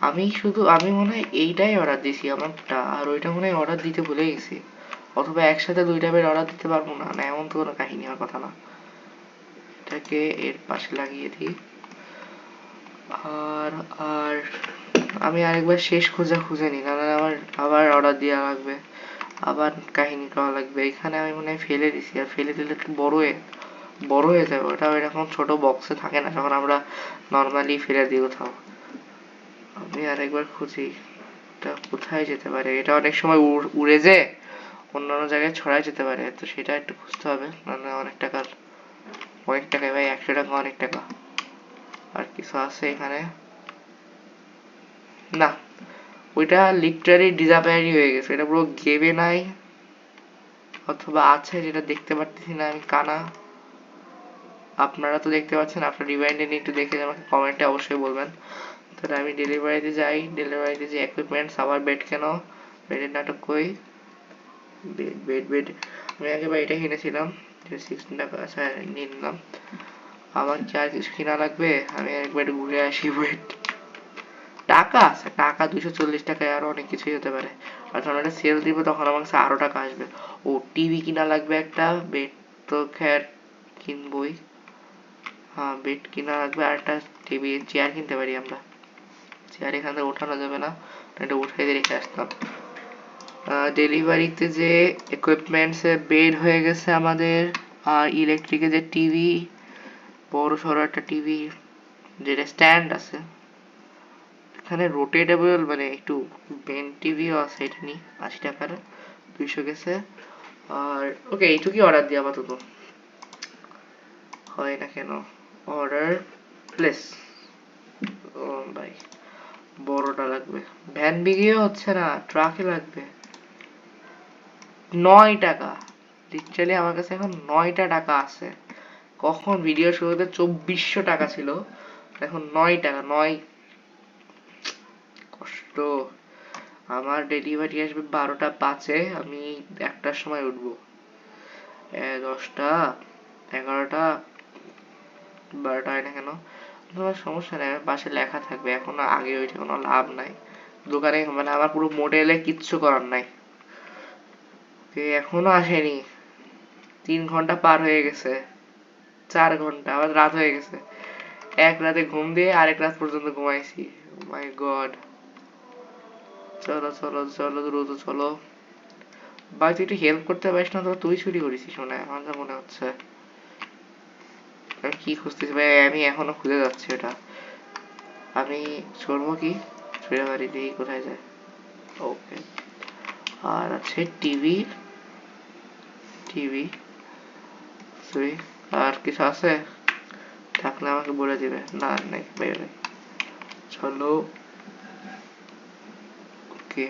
আমি মনে হয় এইটাই অর্ডার দিছি আমারটা, আর ওইটা মনে হয় অর্ডার দিতে ভুলে গেছি। অথবা একসাথে দুইটা বেড অর্ডার দিতে পারবো না, না এমন তো কোনো কাহিনী হওয়ার কথা না। এটাকে এর পাশে লাগিয়ে দিই। আর আর আমি আরেকবার শেষ খোঁজা খুঁজে নিই, নাহলে আমার আবার অর্ডার দেওয়া লাগবে, আবার কাহিনী করা লাগবে। এখানে আমি মনে হয় ফেলে দিছি, আর ফেলে দিলে একটু বড় হয়ে যাবে। ওটা এরকম ছোট বক্সে থাকে না যখন আমরা নর্মালি ফেলে দিই কোথাও। আমি আরেকবার খুঁজি এটা কোথায় যেতে পারে। এটা অনেক সময় উড়ে যে অন্যান্য জায়গায় ছড়াই যেতে পারে, তো সেটা একটু খুঁজতে হবে, নাহলে অনেক টাকায় ভাই, 100 টাকা অনেক টাকা। আর কিছু আছে এখানে? না, ওইটা লিটারালি ডিসঅ্যাপিয়ারই হয়ে গেছে, এটা পুরো গেমে নাই, অথবা আছে যেটা দেখতে পারতেছি না, আমি কানা। আপনারা তো দেখতে পাচ্ছেন, আপনার রিমাইন্ডে নিয়ে একটু দেখে আমাকে কমেন্টে অবশ্যই বলবেন। তাহলে আমি ডেলিভারিতে যাই, ডেলিভারিতে যে ইকুইপমেন্টস, আবার বেড কেন, বেডের নাটক কই? বেড বেড বেড আমি আগেবার এটা কিনেছিলাম 16 টাকা, আচ্ছা নিয়ে নিলাম। আমার কি আর কিছু কিনা লাগবে? আমি একবার ঘুরে আসি। ওয়েট, টাকা আছে, টাকা 240 টাকায় আরো অনেক কিছুই হতে পারে। আর যখন একটা সেল দিবে তখন আমার কাছে আরো টাকা আসবে। ও, টিভি কিনা লাগবে একটা, বেড তো খের কিনবই। হ্যাঁ, বেড কিনা লাগবে, আর একটা টিভি, চেয়ার কিনতে পারি আমরা। চেয়ার এখান থেকে ওঠানো যাবে না, এটা উঠাই দিয়ে রেখে আসতাম। ডেলিভারিতে যে ইকুইপমেন্টস বেড হয়ে গেছে আমাদের, আর ইলেকট্রিকে যে টিভি, বড় সড়ো একটা টিভি যেটা স্ট্যান্ড আছে, এখানে রোটেটেবল মানে একটু বেন টিভিও আছে, এটা নি 80 টাকার, 200 গেছে। আর ওকে, এইটুকুই অর্ডার দিই আপাতত, হয় না কেন। Order place. ও ভাই, বড়টা লাগবে, ভ্যান বিগিও হচ্ছে না, ট্রাকে লাগবে। 9 টাকা, লিটারালি আমার কাছে এখন 9টা টাকা আছে। কখন ভিডিও শুরুতে 2400 টাকা ছিল, এখন 9 টাকা। কষ্ট। আমার ডেলিভারি আসবে 12টা 5-এ, আমি 1টার সময় উঠবো। 10টা, 11টা, 12টা হয় না কেন? তোমার সমস্যা নেই, পাশে লেখা থাকবে। এখন আগে ওইটা কোনো লাভ নাই, দোকানে মানে আমার পুরো মোটেলে কিচ্ছু করার নাই। এখনো আসেনি, 3 ঘন্টা পার হয়ে গেছে, 4 ঘন্টা, আবার রাত হয়ে গেছে। এক রাতে ঘুম দিয়ে আরেক রাত পর্যন্ত ঘুমাইছি। মাই গড। চলো চলো চলো, দ্রুত চলো ভাই। তুই একটু হেল্প করতে পারিস না? তো তুই চুরি করেছিস মনে হয়, আমার যা মনে হচ্ছে। আমি কি খুঁজতেছি ভাই, আমি এখনো খুঁজে যাচ্ছি ওটা। আমি চলবো কি, চুরি বাড়ি দিয়ে কোথায় যায়? ওকে, আর আছে টিভি, টিভি সরি। আর কিছু আছে থাকলে আমাকে বলে দিবে। না নেই বাইরে, চলো। ওকে,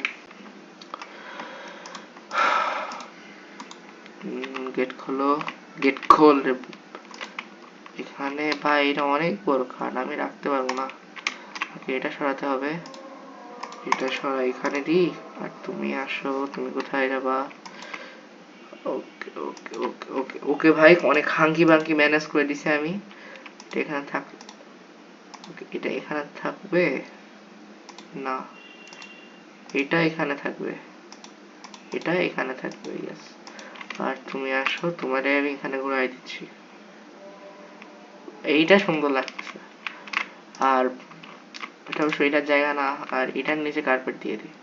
গেট খোলো, গেট খোল রে। এখানে ভাই এটা অনেক বড় খাট, আমি রাখতে পারবো না। ওকে, এটা সরাতে হবে, এটা সরা এখানে দিই। আর তুমি আসো, তুমি কোথায় যাবা? ওকে ওকে ওকে ওকে ওকে ভাই, অনেক হাঙ্কি বাঙ্কি ম্যানেজ করে দিছি আমি। এটা এখানে থাক, এটা এখানে থাকবে না, এটা এখানে থাকবে, এটা এখানে থাকবে, ইয়েস। আর তুমি আসো, তোমারে আমি এখানে ঘুরাই দিচ্ছি। এইটা সুন্দর লাগছে। আর এটা অবশ্য এটার জায়গা না, আর এটার নিচে কার্পেট দিয়ে দিই,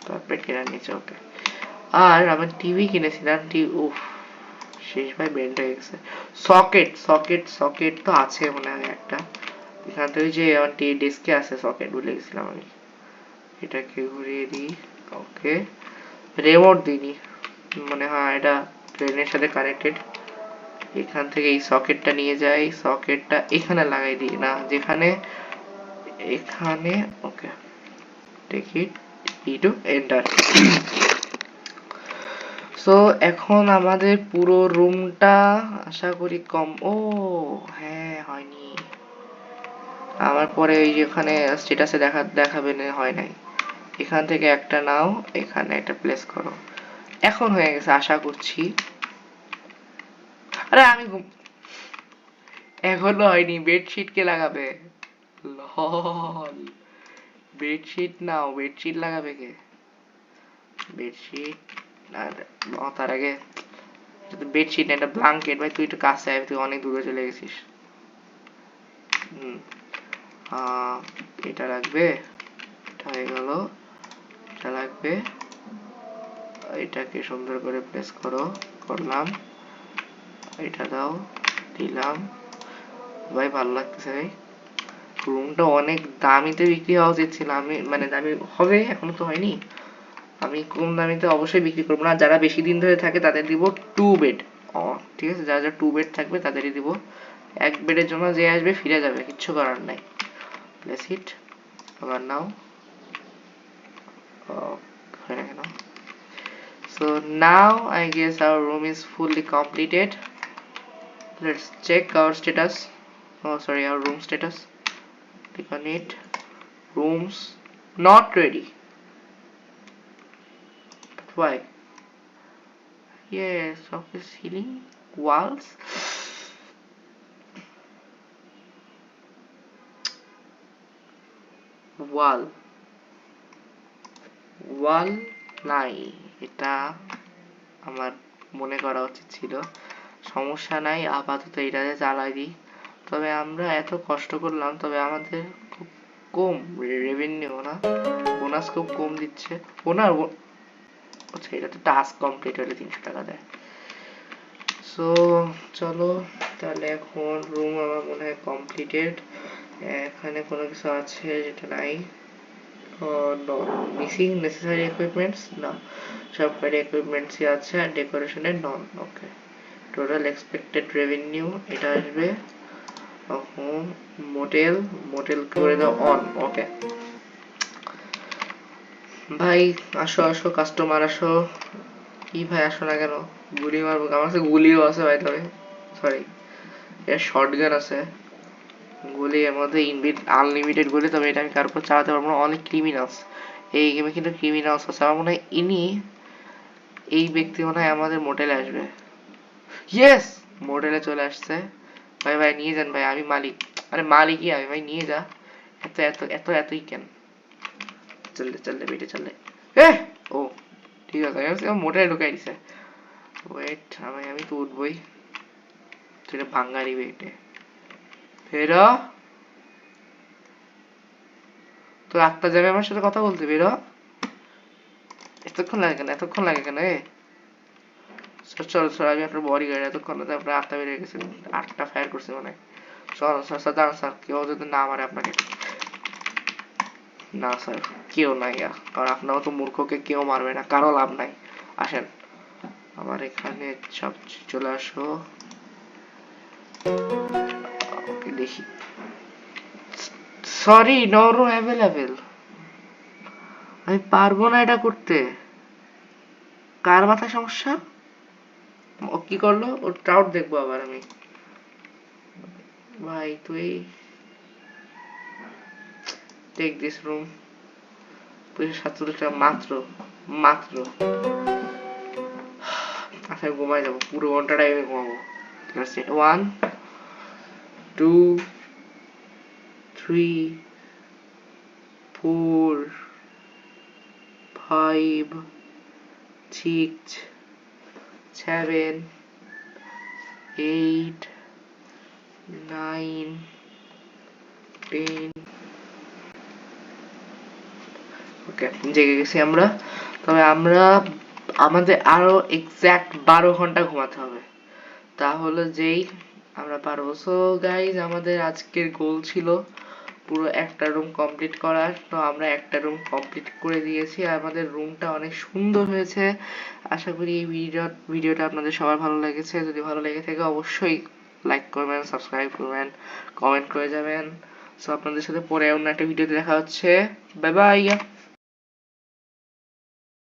কার্পেট কেনার নিচে। ওকে, আর আমি টিভি কিনেছিলাম, উফ, শেষ ভাই, বেন্ড হয়ে গেছে। সকেট সকেট সকেট তো আছে মনে হয় একটা, এখান থেকে যে আমার ডেস্কে আছে সকেট, ভুলে গেছিলাম আমি। এটাকে ঘুরিয়ে দিই। ওকে, রিমোট দিইনি, মনে হয় এটা প্লেনের সাথে কানেক্টেড। এখান থেকে এই সকেটটা নিয়ে যাই, সকেটটা এখানে লাগাই দিই, না যেখানে এখানে। Okay, take it to enter. So এখন আমাদের পুরো রুমটা আশা করি কম, ও হ্যাঁ হয়নি আমার, পরে ওই যেখানে স্ট্যাটাসে দেখাবে না হয় নাই। এখান থেকে একটা নাও, এখানে একটা প্লেস করো। এখন হয়ে গেছে আশা করছি। আরে আমি এখনো হয়নি, বেডশিট কে লাগাবে? লল, বেডশিট নাও, বেডশিট লাগাবে কে? বেডশিট আর তার আগে বেডশিট একটা ব্ল্যাঙ্কেট, ভাই তুই একটু কাছে আয়, তুই অনেক দূরে চলে গেছিস। এটা লাগবে, এটা হয়ে গেল, এটা লাগবে, এটাকে সুন্দর করে প্রেস করো, করলাম, এটা দাও, দিলাম। ভাই ভালো লাগতেছে ভাই, রুমটা অনেক দামিতে বিক্রি হওয়া উচিত ছিল, আমি মানে দামি হবে, এখনো তো হয়নি। আমি কম দামিতে অবশ্যই বিক্রি করবো না, যারা বেশি দিন ধরে থাকে তাদের দিব 2 বেড। ঠিক আছে, যারা যারা 2 বেড থাকবে তাদেরই দিব। 1 বেডের জন্য যে আসবে ফিরে যাবে, কিচ্ছু করার নাই। প্লেস ইট, আবার নাও। হয় না কেন? So now I guess our room is fully completed. Let's check our status. Oh sorry, our room status. Click on it. Rooms not ready. But why? Yes, office ceiling, walls. Wall. Wall নাই, এটা আমার মনে করা উচিত ছিল। সমস্যা নাই, আপাতত এটাতে চালাই দিই। তবে আমরা এত কষ্ট করলাম, তবে আমাদের খুব কম রেভিনিউ না, বোনাস খুব কম দিচ্ছে। ওনার আচ্ছা, এটা তো টাস্ক কমপ্লিট হলে 300 টাকা দেয়। সো চলো তাহলে, এখন রুম আমার মনে হয় কমপ্লিটেড। এখানে কোনো কিছু আছে যেটা নাই? নো, মিসিং নেসেসারি ইকুইপমেন্টস, না সব কয়টা ইকুইপমেন্টসই আছে, আর ডেকোরেশনে নন। ওকে, টোটাল এক্সপেক্টেড রেভিনিউ এটা আসবে। হোম, মোটেল, মোটেল করে দাও অন। ওকে ভাই, আসো আসো কাস্টমার আসো। কি ভাই আসো না কেন? গুলি মারবো, আমার কাছে গুলিও আছে ভাই, তবে সরি এর শর্টগান আছে, গুলি এর মধ্যে ইনবিল্ট আনলিমিটেড গুলি, তবে এটা আমি কার উপর চালাতে পারবো না, অনেক ক্রিমিনালস এই গেমে, কিন্তু ক্রিমিনালস আছে। আমার মনে হয় এই ব্যক্তি মনে হয় আমাদের মোটেলে আসবে। ইয়েস, মোটেলে চলে আসছে। ভাই ভাই নিয়ে যান ভাই, আমি মালিক। আরে মালিকই আমি ভাই, নিয়ে যা। এত এত এত এতই কেন? চললে চললে বেটে চললে। এ ও ঠিক আছে, আমি মোটেলে ঢুকাই দিছে। ওয়েট, আমি তো উঠবই, সেটা ভাঙ্গারি বেটে ফেরো। তোর আত্মা যাবে আমার সাথে কথা বলতে, বেরো। এতক্ষণ লাগে কেন, এতক্ষণ লাগে কেন? চলো স্যার, আমি আপনার বডি গার্ড, এতক্ষণ আপনার আটটা বেরিয়ে গেছে, 8টা ফায়ার করছে মানে। চলো স্যার, স্যার দাঁড়ান স্যার, কেউ যদি না মারে আপনাকে। না স্যার, কেউ নাই, কারণ আপনার মতো মূর্খকে কেউ মারবে না, কারো লাভ নাই। আসেন আমার এখানে, সব চলে আসো। ওকে দেখি, সরি নো রুম অ্যাভেলেবেল, আমি পারবো না এটা করতে। কার মাথায় সমস্যা? ও কি করলো? ওর ট্রাউট দেখবো আবার আমি? ভাই তুই টেক দিস রুম, 247 টাকা মাত্র, মাত্র। আচ্ছা ঘুমাই যাবো, পুরো ঘন্টাটাই আমি ঘুমাবো। 1 2 3 4 5 6 7 8 9 10। ওকে, জেগে গেছি আমরা। তবে আমাদের আরো এক্সাক্ট 12 ঘন্টা ঘুমাতে হবে, তাহলে যেই আমরা পারবো। সো গাইজ, আমাদের আজকের গোল ছিল পুরো একটা রুম কমপ্লিট করার। তো আমরা একটা রুম কমপ্লিট করে দিয়েছি, আমাদের রুমটা অনেক সুন্দর হয়েছে। আশা করি এই ভিডিওটা আপনাদের সবার ভালো লেগেছে। যদি ভালো লেগে থাকে অবশ্যই লাইক করবেন, সাবস্ক্রাইব করবেন, কমেন্ট করে যাবেন। সো আপনাদের সাথে পরে অন্য একটা ভিডিওতে দেখা হচ্ছে। Bye bye.